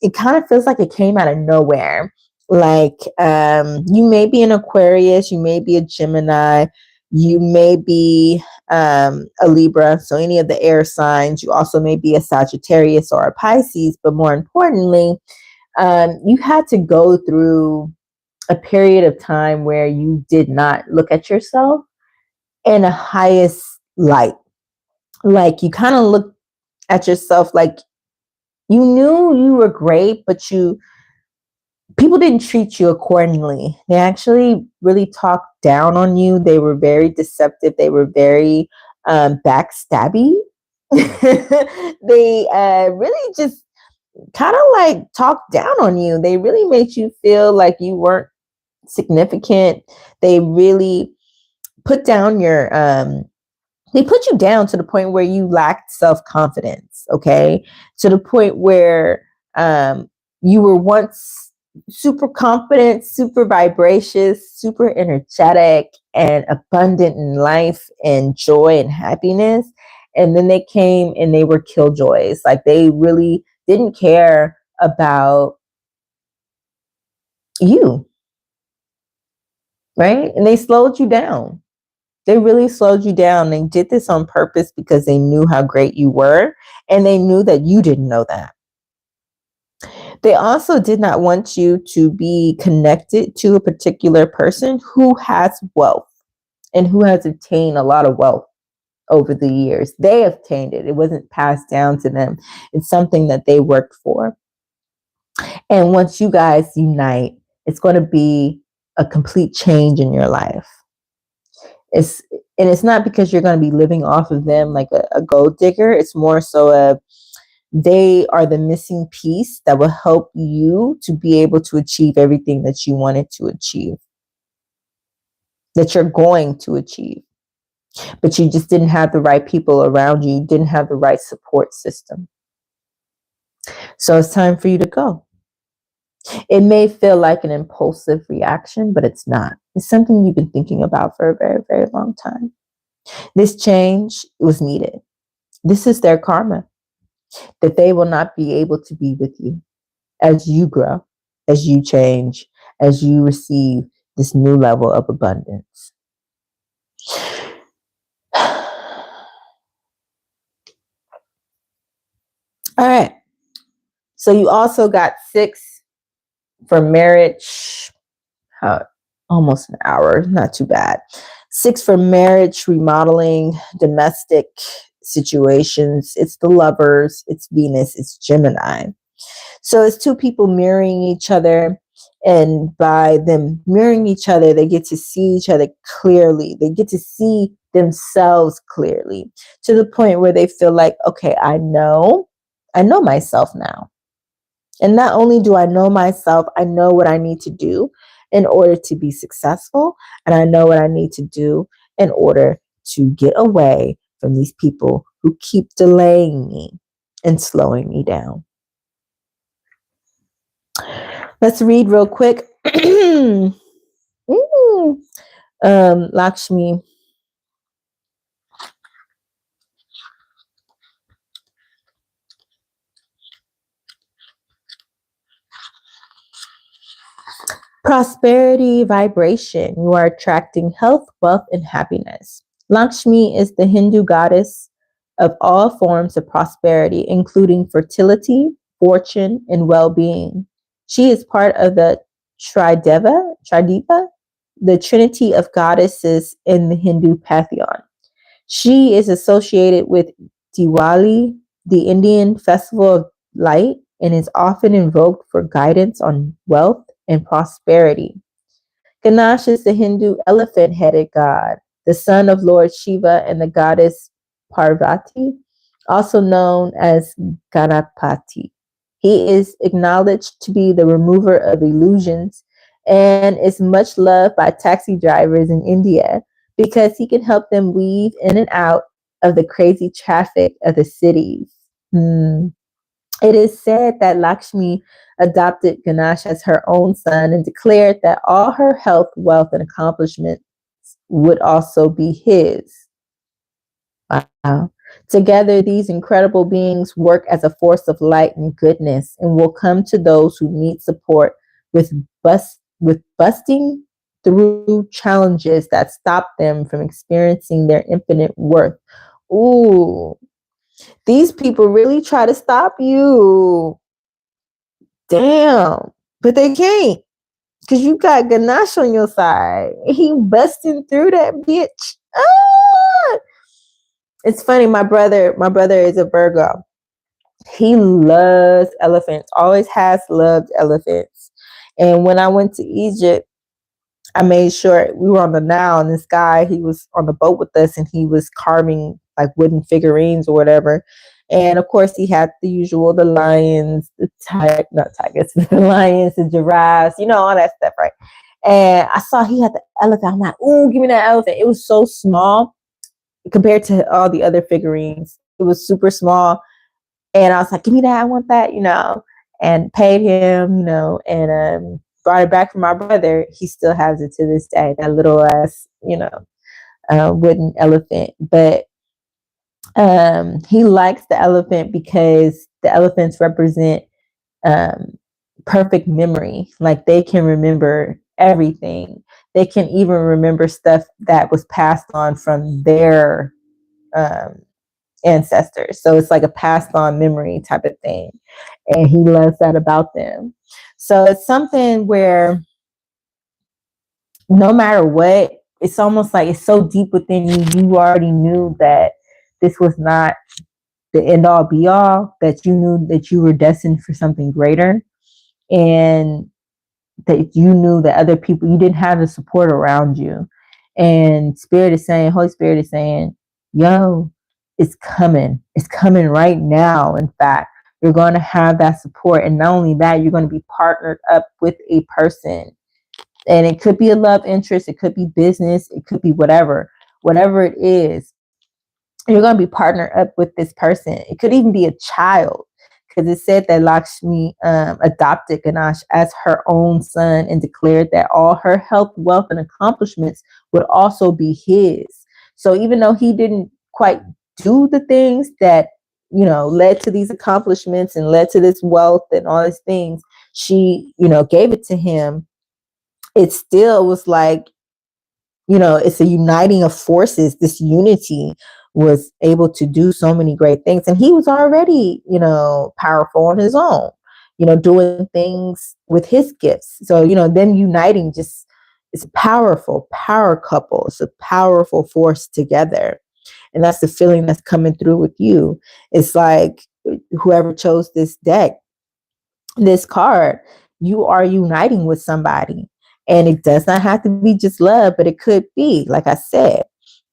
it kind of feels like it came out of nowhere. Like you may be an Aquarius, you may be a Gemini, you may be a Libra, so any of the air signs. You also may be a Sagittarius or a Pisces, but more importantly, you had to go through a period of time where you did not look at yourself in a highest light. Like you kind of looked at yourself like you knew you were great, but people didn't treat you accordingly. They actually really talked down on you. They were very deceptive. They were very backstabby. They really just kind of like talked down on you. They really made you feel like you weren't significant. They really put down your they put you down to the point where you lacked self-confidence, okay? To the point where you were once super confident, super vivacious, super energetic, and abundant in life and joy and happiness. And then they came and they were killjoys. Like they really didn't care about you, right? And they slowed you down. They really slowed you down. They did this on purpose because they knew how great you were, and they knew that you didn't know that. They also did not want you to be connected to a particular person who has wealth and who has obtained a lot of wealth over the years. They obtained it. It wasn't passed down to them. It's something that they worked for. And once you guys unite, it's going to be a complete change in your life. It's not because you're going to be living off of them like a gold digger. It's more so they are the missing piece that will help you to be able to achieve everything that you wanted to achieve, that you're going to achieve. But you just didn't have the right people around you. You didn't have the right support system. So it's time for you to go. It may feel like an impulsive reaction, but it's not. It's something you've been thinking about for a very, very long time. This change was needed. This is their karma, that they will not be able to be with you as you grow, as you change, as you receive this new level of abundance. All right. So you also got 6 for marriage. Almost an hour, not too bad. 6 for marriage, remodeling, domestic situations. It's the Lovers, it's Venus, it's Gemini. So it's 2 people mirroring each other. And by them mirroring each other, they get to see each other clearly. They get to see themselves clearly, to the point where they feel like, okay, I know myself now. And not only do I know myself, I know what I need to do in order to be successful. And I know what I need to do in order to get away from these people who keep delaying me and slowing me down. Let's read real quick. Lakshmi. Prosperity vibration. You are attracting health, wealth, and happiness. Lakshmi is the Hindu goddess of all forms of prosperity, including fertility, fortune, and well being. She is part of the Trideva, the trinity of goddesses in the Hindu pantheon. She is associated with Diwali, the Indian festival of light, and is often invoked for guidance on wealth and prosperity. Ganesh is the Hindu elephant headed god, the son of Lord Shiva and the goddess Parvati, also known as Ganapati. He is acknowledged to be the remover of illusions and is much loved by taxi drivers in India because he can help them weave in and out of the crazy traffic of the cities. Hmm. It is said that Lakshmi adopted Ganesh as her own son and declared that all her health, wealth, and accomplishments would also be his. Wow. Together, these incredible beings work as a force of light and goodness and will come to those who need support with busting through challenges that stop them from experiencing their infinite worth. Ooh, these people really try to stop you. Damn. But they can't. Because you got Ganache on your side. He busting through that bitch. Ah! It's funny, my brother is a Virgo. He loves elephants, always has loved elephants. And when I went to Egypt, I made sure we were on the Nile, and this guy, he was on the boat with us and he was carving like wooden figurines or whatever. And of course, he had the usual, the lions, not tigers, the lions, the giraffes, all that stuff, right? And I saw he had the elephant. I'm like, ooh, give me that elephant. It was so small compared to all the other figurines. It was super small. And I was like, give me that. I want that, and paid him, and brought it back for my brother. He still has it to this day, that little ass, wooden elephant. But he likes the elephant because the elephants represent um, perfect memory. Like they can remember everything. They can even remember stuff that was passed on from their um, ancestors. So it's like a passed on memory type of thing. And he loves that about them. So it's something where no matter what, it's almost like it's so deep within you, you already knew that this was not the end all be all, that you knew that you were destined for something greater. And that you knew that other people, you didn't have the support around you. And Holy Spirit is saying, yo, it's coming. It's coming right now. In fact, you're going to have that support. And not only that, you're going to be partnered up with a person. And it could be a love interest, it could be business, it could be whatever it is. You're going to be partnered up with this person. It could even be a child, because it said that Lakshmi adopted Ganesh as her own son and declared that all her health, wealth, and accomplishments would also be his. So even though he didn't quite do the things that, led to these accomplishments and led to this wealth and all these things, she, gave it to him. It still was like, it's a uniting of forces. This unity was able to do so many great things. And he was already, powerful on his own, doing things with his gifts. So, them uniting just, it's a powerful power couple. It's a powerful force together. And that's the feeling that's coming through with you. It's like whoever chose this card, you are uniting with somebody. And it does not have to be just love, but it could be, like I said.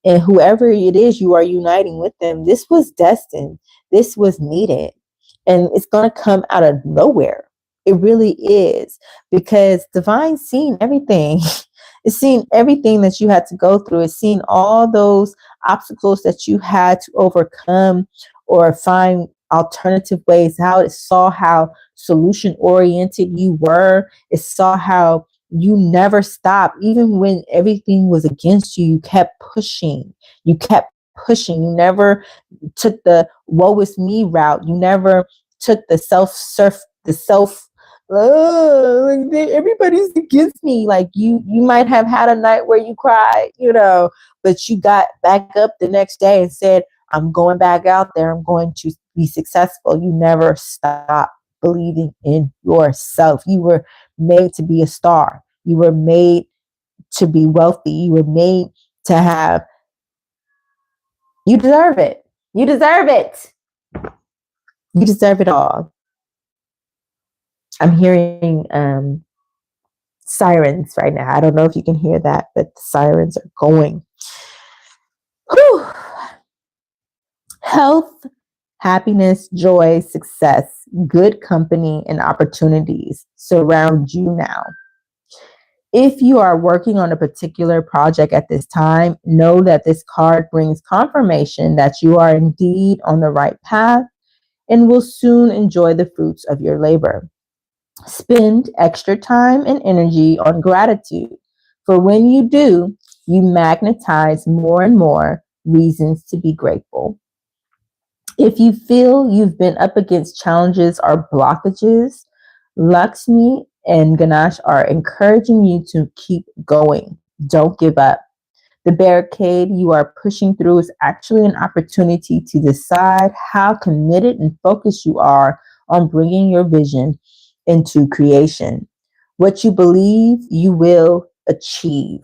And whoever it is, you are uniting with them. This was destined. This was needed. And it's going to come out of nowhere. It really is. Because Divine's seen everything. It's seen everything that you had to go through. It's seen all those obstacles that you had to overcome or find alternative ways out. It saw how solution oriented you were. It saw how you never stopped. Even when everything was against you, you kept pushing. You kept pushing. You never took the woe is me route. You never took the like everybody's against me. Like you might have had a night where you cried, but you got back up the next day and said, I'm going back out there. I'm going to be successful. You never stop believing in yourself. You were made to be a star. You were made to be wealthy. You were made to have, you deserve it. You deserve it. You deserve it all. I'm hearing sirens right now. I don't know if you can hear that, but the sirens are going. Whew. Health, happiness, joy, success, good company, and opportunities surround you now. If you are working on a particular project at this time, know that this card brings confirmation that you are indeed on the right path and will soon enjoy the fruits of your labor. Spend extra time and energy on gratitude, for when you do, you magnetize more and more reasons to be grateful. If you feel you've been up against challenges or blockages, Lakshmi and Ganesh are encouraging you to keep going. Don't give up. The barricade you are pushing through is actually an opportunity to decide how committed and focused you are on bringing your vision into creation. What you believe, you will achieve.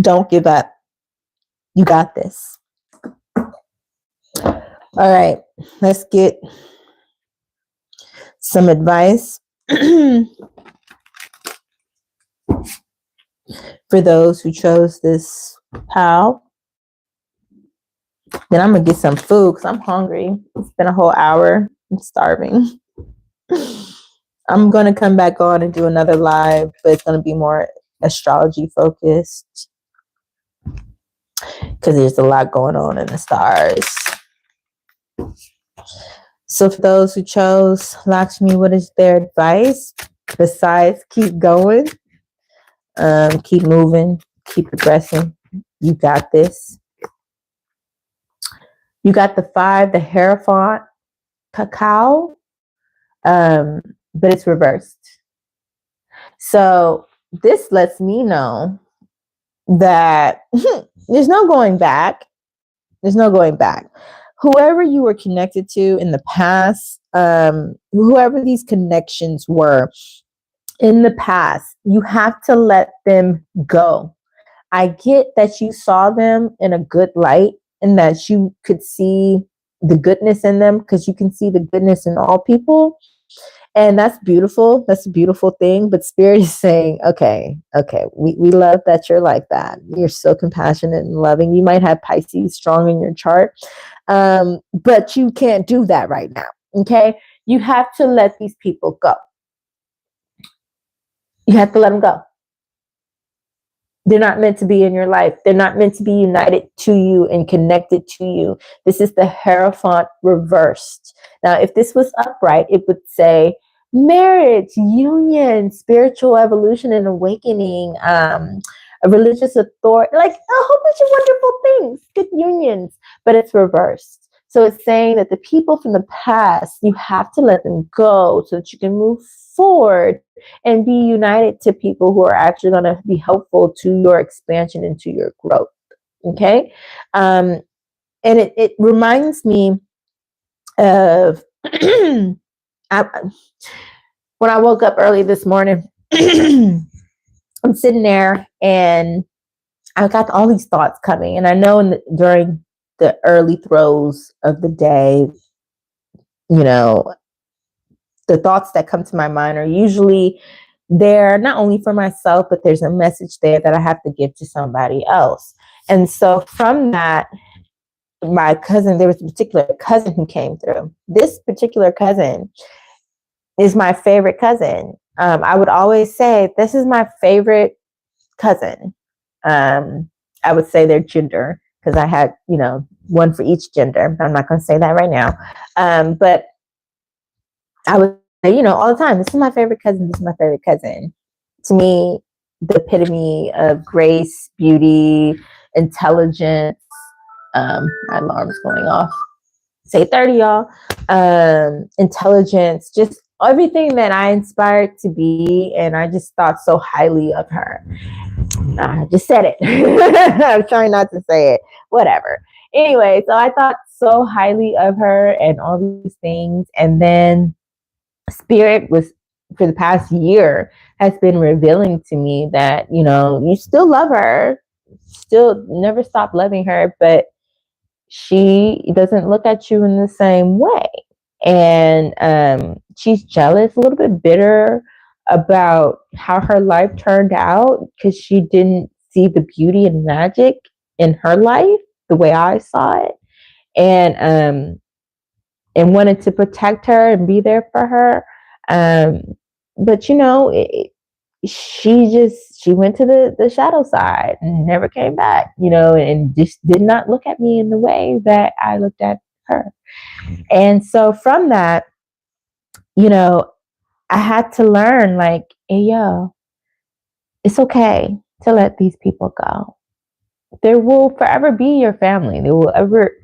Don't give up. You got this. All right, let's get some advice for those who chose this pal. Then I'm gonna get some food because I'm hungry. It's been a whole hour. I'm starving. I'm gonna come back on and do another live, but it's gonna be more astrology focused because there's a lot going on in the stars. So for those who chose Lakshmi, what is their advice besides keep going, keep moving, keep progressing? You got this. You got the 5, the Hierophant cacao, but it's reversed. So this lets me know that there's no going back. There's no going back. Whoever you were connected to in the past, whoever these connections were in the past, you have to let them go. I get that you saw them in a good light and that you could see the goodness in them because you can see the goodness in all people. And that's beautiful. That's a beautiful thing. But Spirit is saying, okay, we love that you're like that. You're so compassionate and loving. You might have Pisces strong in your chart, but you can't do that right now. Okay. You have to let these people go. You have to let them go. They're not meant to be in your life. They're not meant to be united to you and connected to you. This is the Hierophant reversed. Now, if this was upright, it would say marriage, union, spiritual evolution and awakening, a religious authority, like a whole bunch of wonderful things, good unions, but it's reversed. So it's saying that the people from the past, you have to let them go so that you can move forward and be united to people who are actually going to be helpful to your expansion and to your growth. Okay. And it reminds me of when I woke up early this morning, I'm sitting there and I got all these thoughts coming. And I know during the early throes of the day, the thoughts that come to my mind are usually there not only for myself, but there's a message there that I have to give to somebody else. And so from that, my cousin, there was a particular cousin who came through. This particular cousin is my favorite cousin. I would always say, this is my favorite cousin. I would say their gender because I had, one for each gender. I'm not going to say that right now. But I would say, all the time, this is my favorite cousin, this is my favorite cousin. To me, the epitome of grace, beauty, intelligence. My alarm's going off. Say 30, y'all. Intelligence, just everything that I inspired to be. And I just thought so highly of her. I just said it. I'm trying not to say it. Whatever. Anyway, so I thought so highly of her and all these things. And then Spirit was, for the past year, has been revealing to me that, you still love her, still never stop loving her, but she doesn't look at you in the same way. And she's jealous, a little bit bitter about how her life turned out because she didn't see the beauty and magic in her life the way I saw it. And wanted to protect her and be there for her. But she went to the shadow side and never came back, and just did not look at me in the way that I looked at her. And so from that, I had to learn, like, hey, yo, it's okay to let these people go. There will forever be your family. There will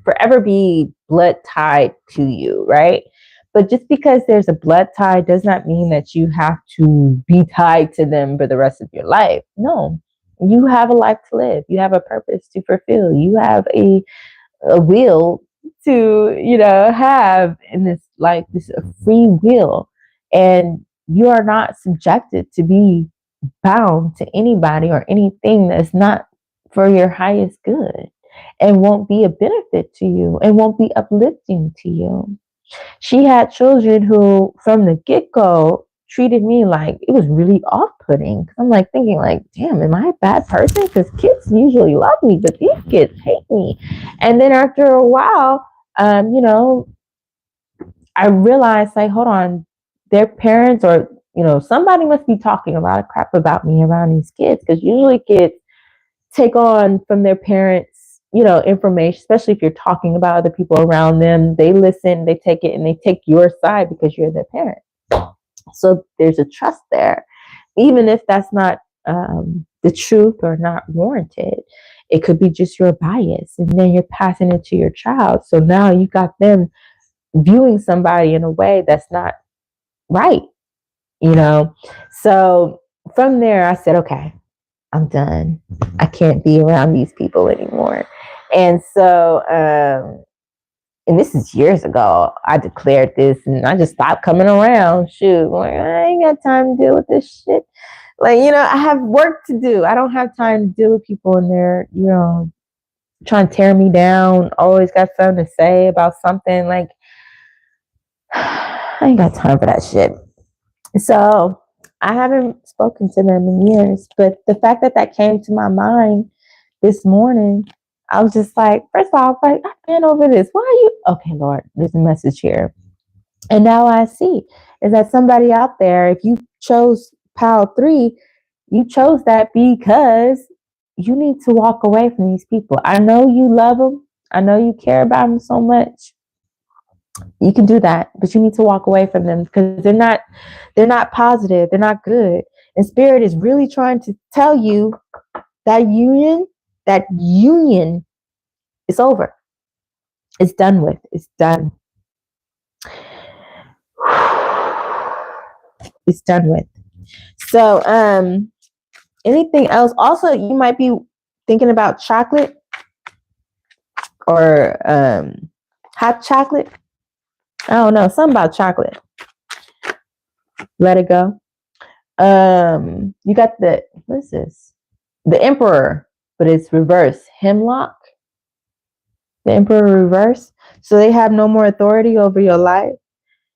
forever be blood tied to you, right? But just because there's a blood tie does not mean that you have to be tied to them for the rest of your life. No, you have a life to live. You have a purpose to fulfill. You have a will to, have in this life, this free will. And you are not subjected to be bound to anybody or anything that's not for your highest good and won't be a benefit to you and won't be uplifting to you. She had children who, from the get-go, treated me like it was really off-putting. I'm like thinking, like, damn, am I a bad person? Because kids usually love me, but these kids hate me. And then after a while, I realized, like, hold on, their parents or somebody must be talking a lot of crap about me around these kids, because usually kids take on from their parents, information, especially if you're talking about other people around them. They listen, they take it, and they take your side because you're their parent. So there's a trust there, even if that's not the truth or not warranted. It could be just your bias, and then you're passing it to your child. So now you got them viewing somebody in a way that's not right, So from there, I said, okay, I'm done. I can't be around these people anymore. And so, and this is years ago, I declared this and I just stopped coming around. Shoot, like, I ain't got time to deal with this shit. Like, I have work to do. I don't have time to deal with people in there, trying to tear me down, always got something to say about something. Like, I ain't got time for that shit. So I haven't spoken to them in years, but the fact that came to my mind this morning, I was just like, first of all, like, I've been over this. Why are you? Okay, Lord, there's a message here. And now I see is that somebody out there, if you chose Pile 3, you chose that because you need to walk away from these people. I know you love them. I know you care about them so much. You can do that, but you need to walk away from them because they're not positive. They're not good. And Spirit is really trying to tell you that union is over. It's done with. It's done. It's done with. So, anything else? Also, you might be thinking about chocolate or hot chocolate. I don't know. Something about chocolate. Let it go. You got what is this? The Emperor, but it's reverse. Hemlock. The Emperor reverse. So they have no more authority over your life.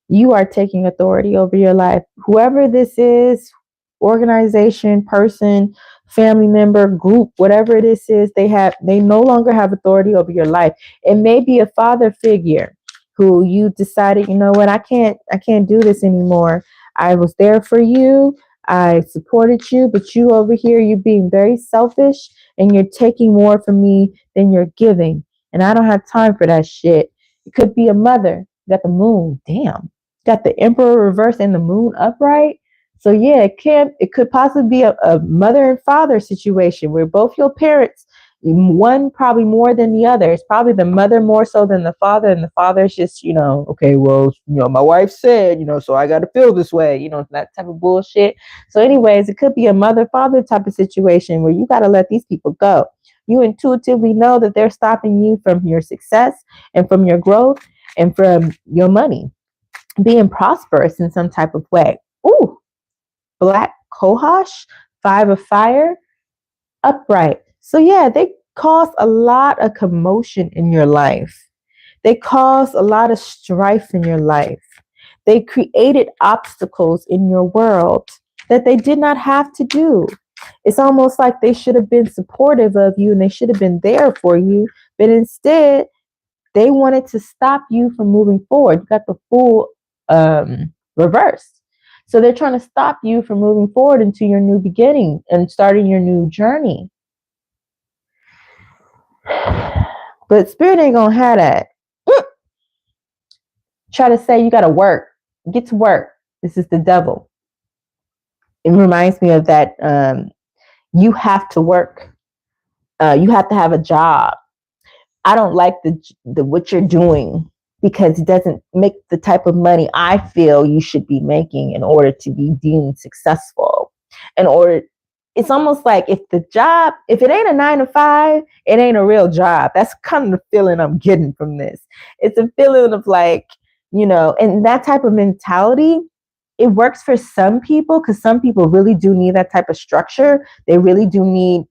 You are taking authority over your life. Whoever this is, organization, person, family member, group, whatever this is, they no longer have authority over your life. It may be a father figure who you decided, you know what, I can't do this anymore. I was there for you. I supported you, but you over here, you're being very selfish and you're taking more from me than you're giving. And I don't have time for that shit. It could be a mother. You got the moon. Damn. Got the Emperor reverse and the Moon upright. So yeah, it could possibly be a mother and father situation where both your parents, one probably more than the other. It's probably the mother more so than the father, and the father's just, okay, well, my wife said, so I got to feel this way, that type of bullshit. So anyways, it could be a mother-father type of situation where you got to let these people go. You intuitively know that they're stopping you from your success and from your growth and from your money being prosperous in some type of way. Ooh, Black Kohash, 5 of fire, upright. So yeah, they cause a lot of commotion in your life. They cause a lot of strife in your life. They created obstacles in your world that they did not have to do. It's almost like they should have been supportive of you and they should have been there for you, but instead they wanted to stop you from moving forward. You got the full reverse. So they're trying to stop you from moving forward into your new beginning and starting your new journey. But Spirit ain't gonna have that. Try to say you gotta work. Get to work. This is the devil. It reminds me of that. You have to work. You have to have a job. I don't like the what you're doing because it doesn't make the type of money I feel you should be making in order to be deemed successful. It's almost like if it ain't a 9 to 5, it ain't a real job. That's kind of the feeling I'm getting from this. It's a feeling of like, and that type of mentality, it works for some people because some people really do need that type of structure. They really do need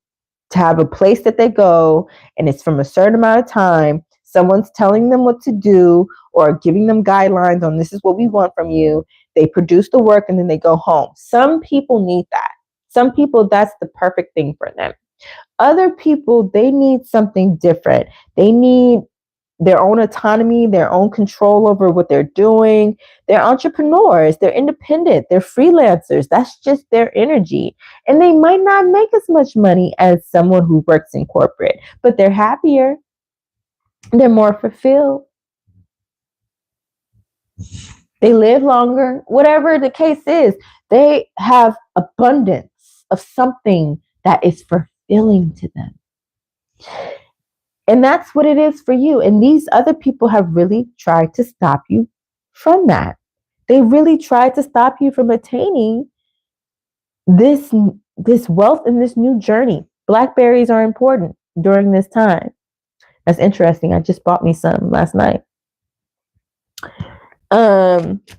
to have a place that they go, and it's from a certain amount of time. Someone's telling them what to do or giving them guidelines on this is what we want from you. They produce the work and then they go home. Some people need that. Some people, that's the perfect thing for them. Other people, they need something different. They need their own autonomy, their own control over what they're doing. They're entrepreneurs, they're independent, they're freelancers. That's just their energy. And they might not make as much money as someone who works in corporate, but they're happier, they're more fulfilled, they live longer, whatever the case is. They have abundance of something that is fulfilling to them. And that's what it is for you. And these other people have really tried to stop you from that. They really tried to stop you from attaining this wealth in this new journey. Blackberries are important during this time. That's interesting. I just bought me some last night.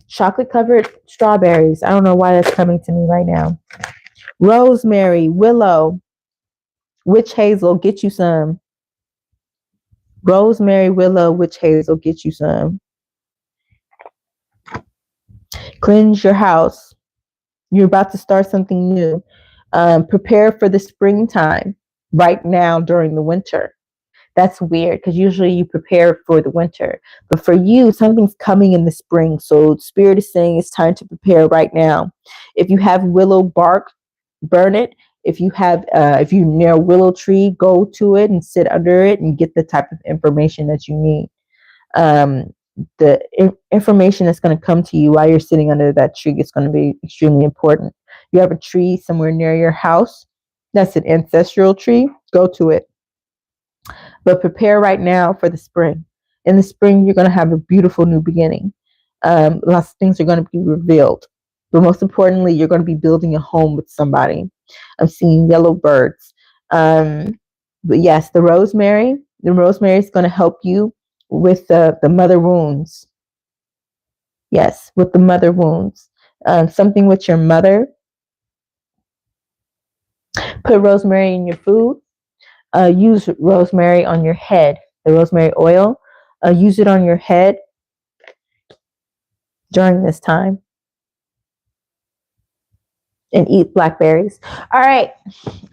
Chocolate covered strawberries. I don't know why that's coming to me right now. Rosemary, willow, witch hazel, get you some. Rosemary, willow, witch hazel, get you some. Cleanse your house. You're about to start something new. Prepare for the springtime right now during the winter. That's weird because usually you prepare for the winter. But for you, something's coming in the spring. So Spirit is saying it's time to prepare right now. If you have willow bark, burn it. If you near a willow tree, go to it and sit under it and get the type of information that you need. The information that's going to come to you while you're sitting under that tree is going to be extremely important. You have a tree somewhere near your house that's an ancestral tree, go to it. But prepare right now for the spring. In the spring, you're going to have a beautiful new beginning. Lots of things are going to be revealed. But most importantly, you're going to be building a home with somebody. I'm seeing yellow birds. But yes, the rosemary is going to help you with the mother wounds. Yes, with the mother wounds. Something with your mother. Put rosemary in your food. Use rosemary on your head. The rosemary oil. Use it on your head during this time. And eat blackberries. All right,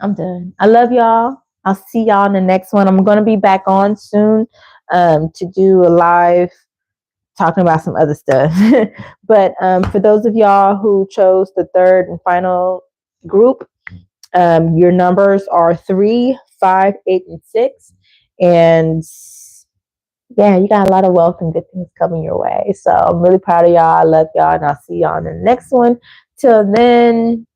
I'm done. I love y'all. I'll see y'all in the next one. I'm going to be back on soon to do a live talking about some other stuff. But for those of y'all who chose the third and final group, your numbers are 3, 5, 8, and 6. And Yeah, you got a lot of wealth and good things coming your way. So I'm really proud of y'all. I love y'all, and I'll see y'all in the next one. Till then.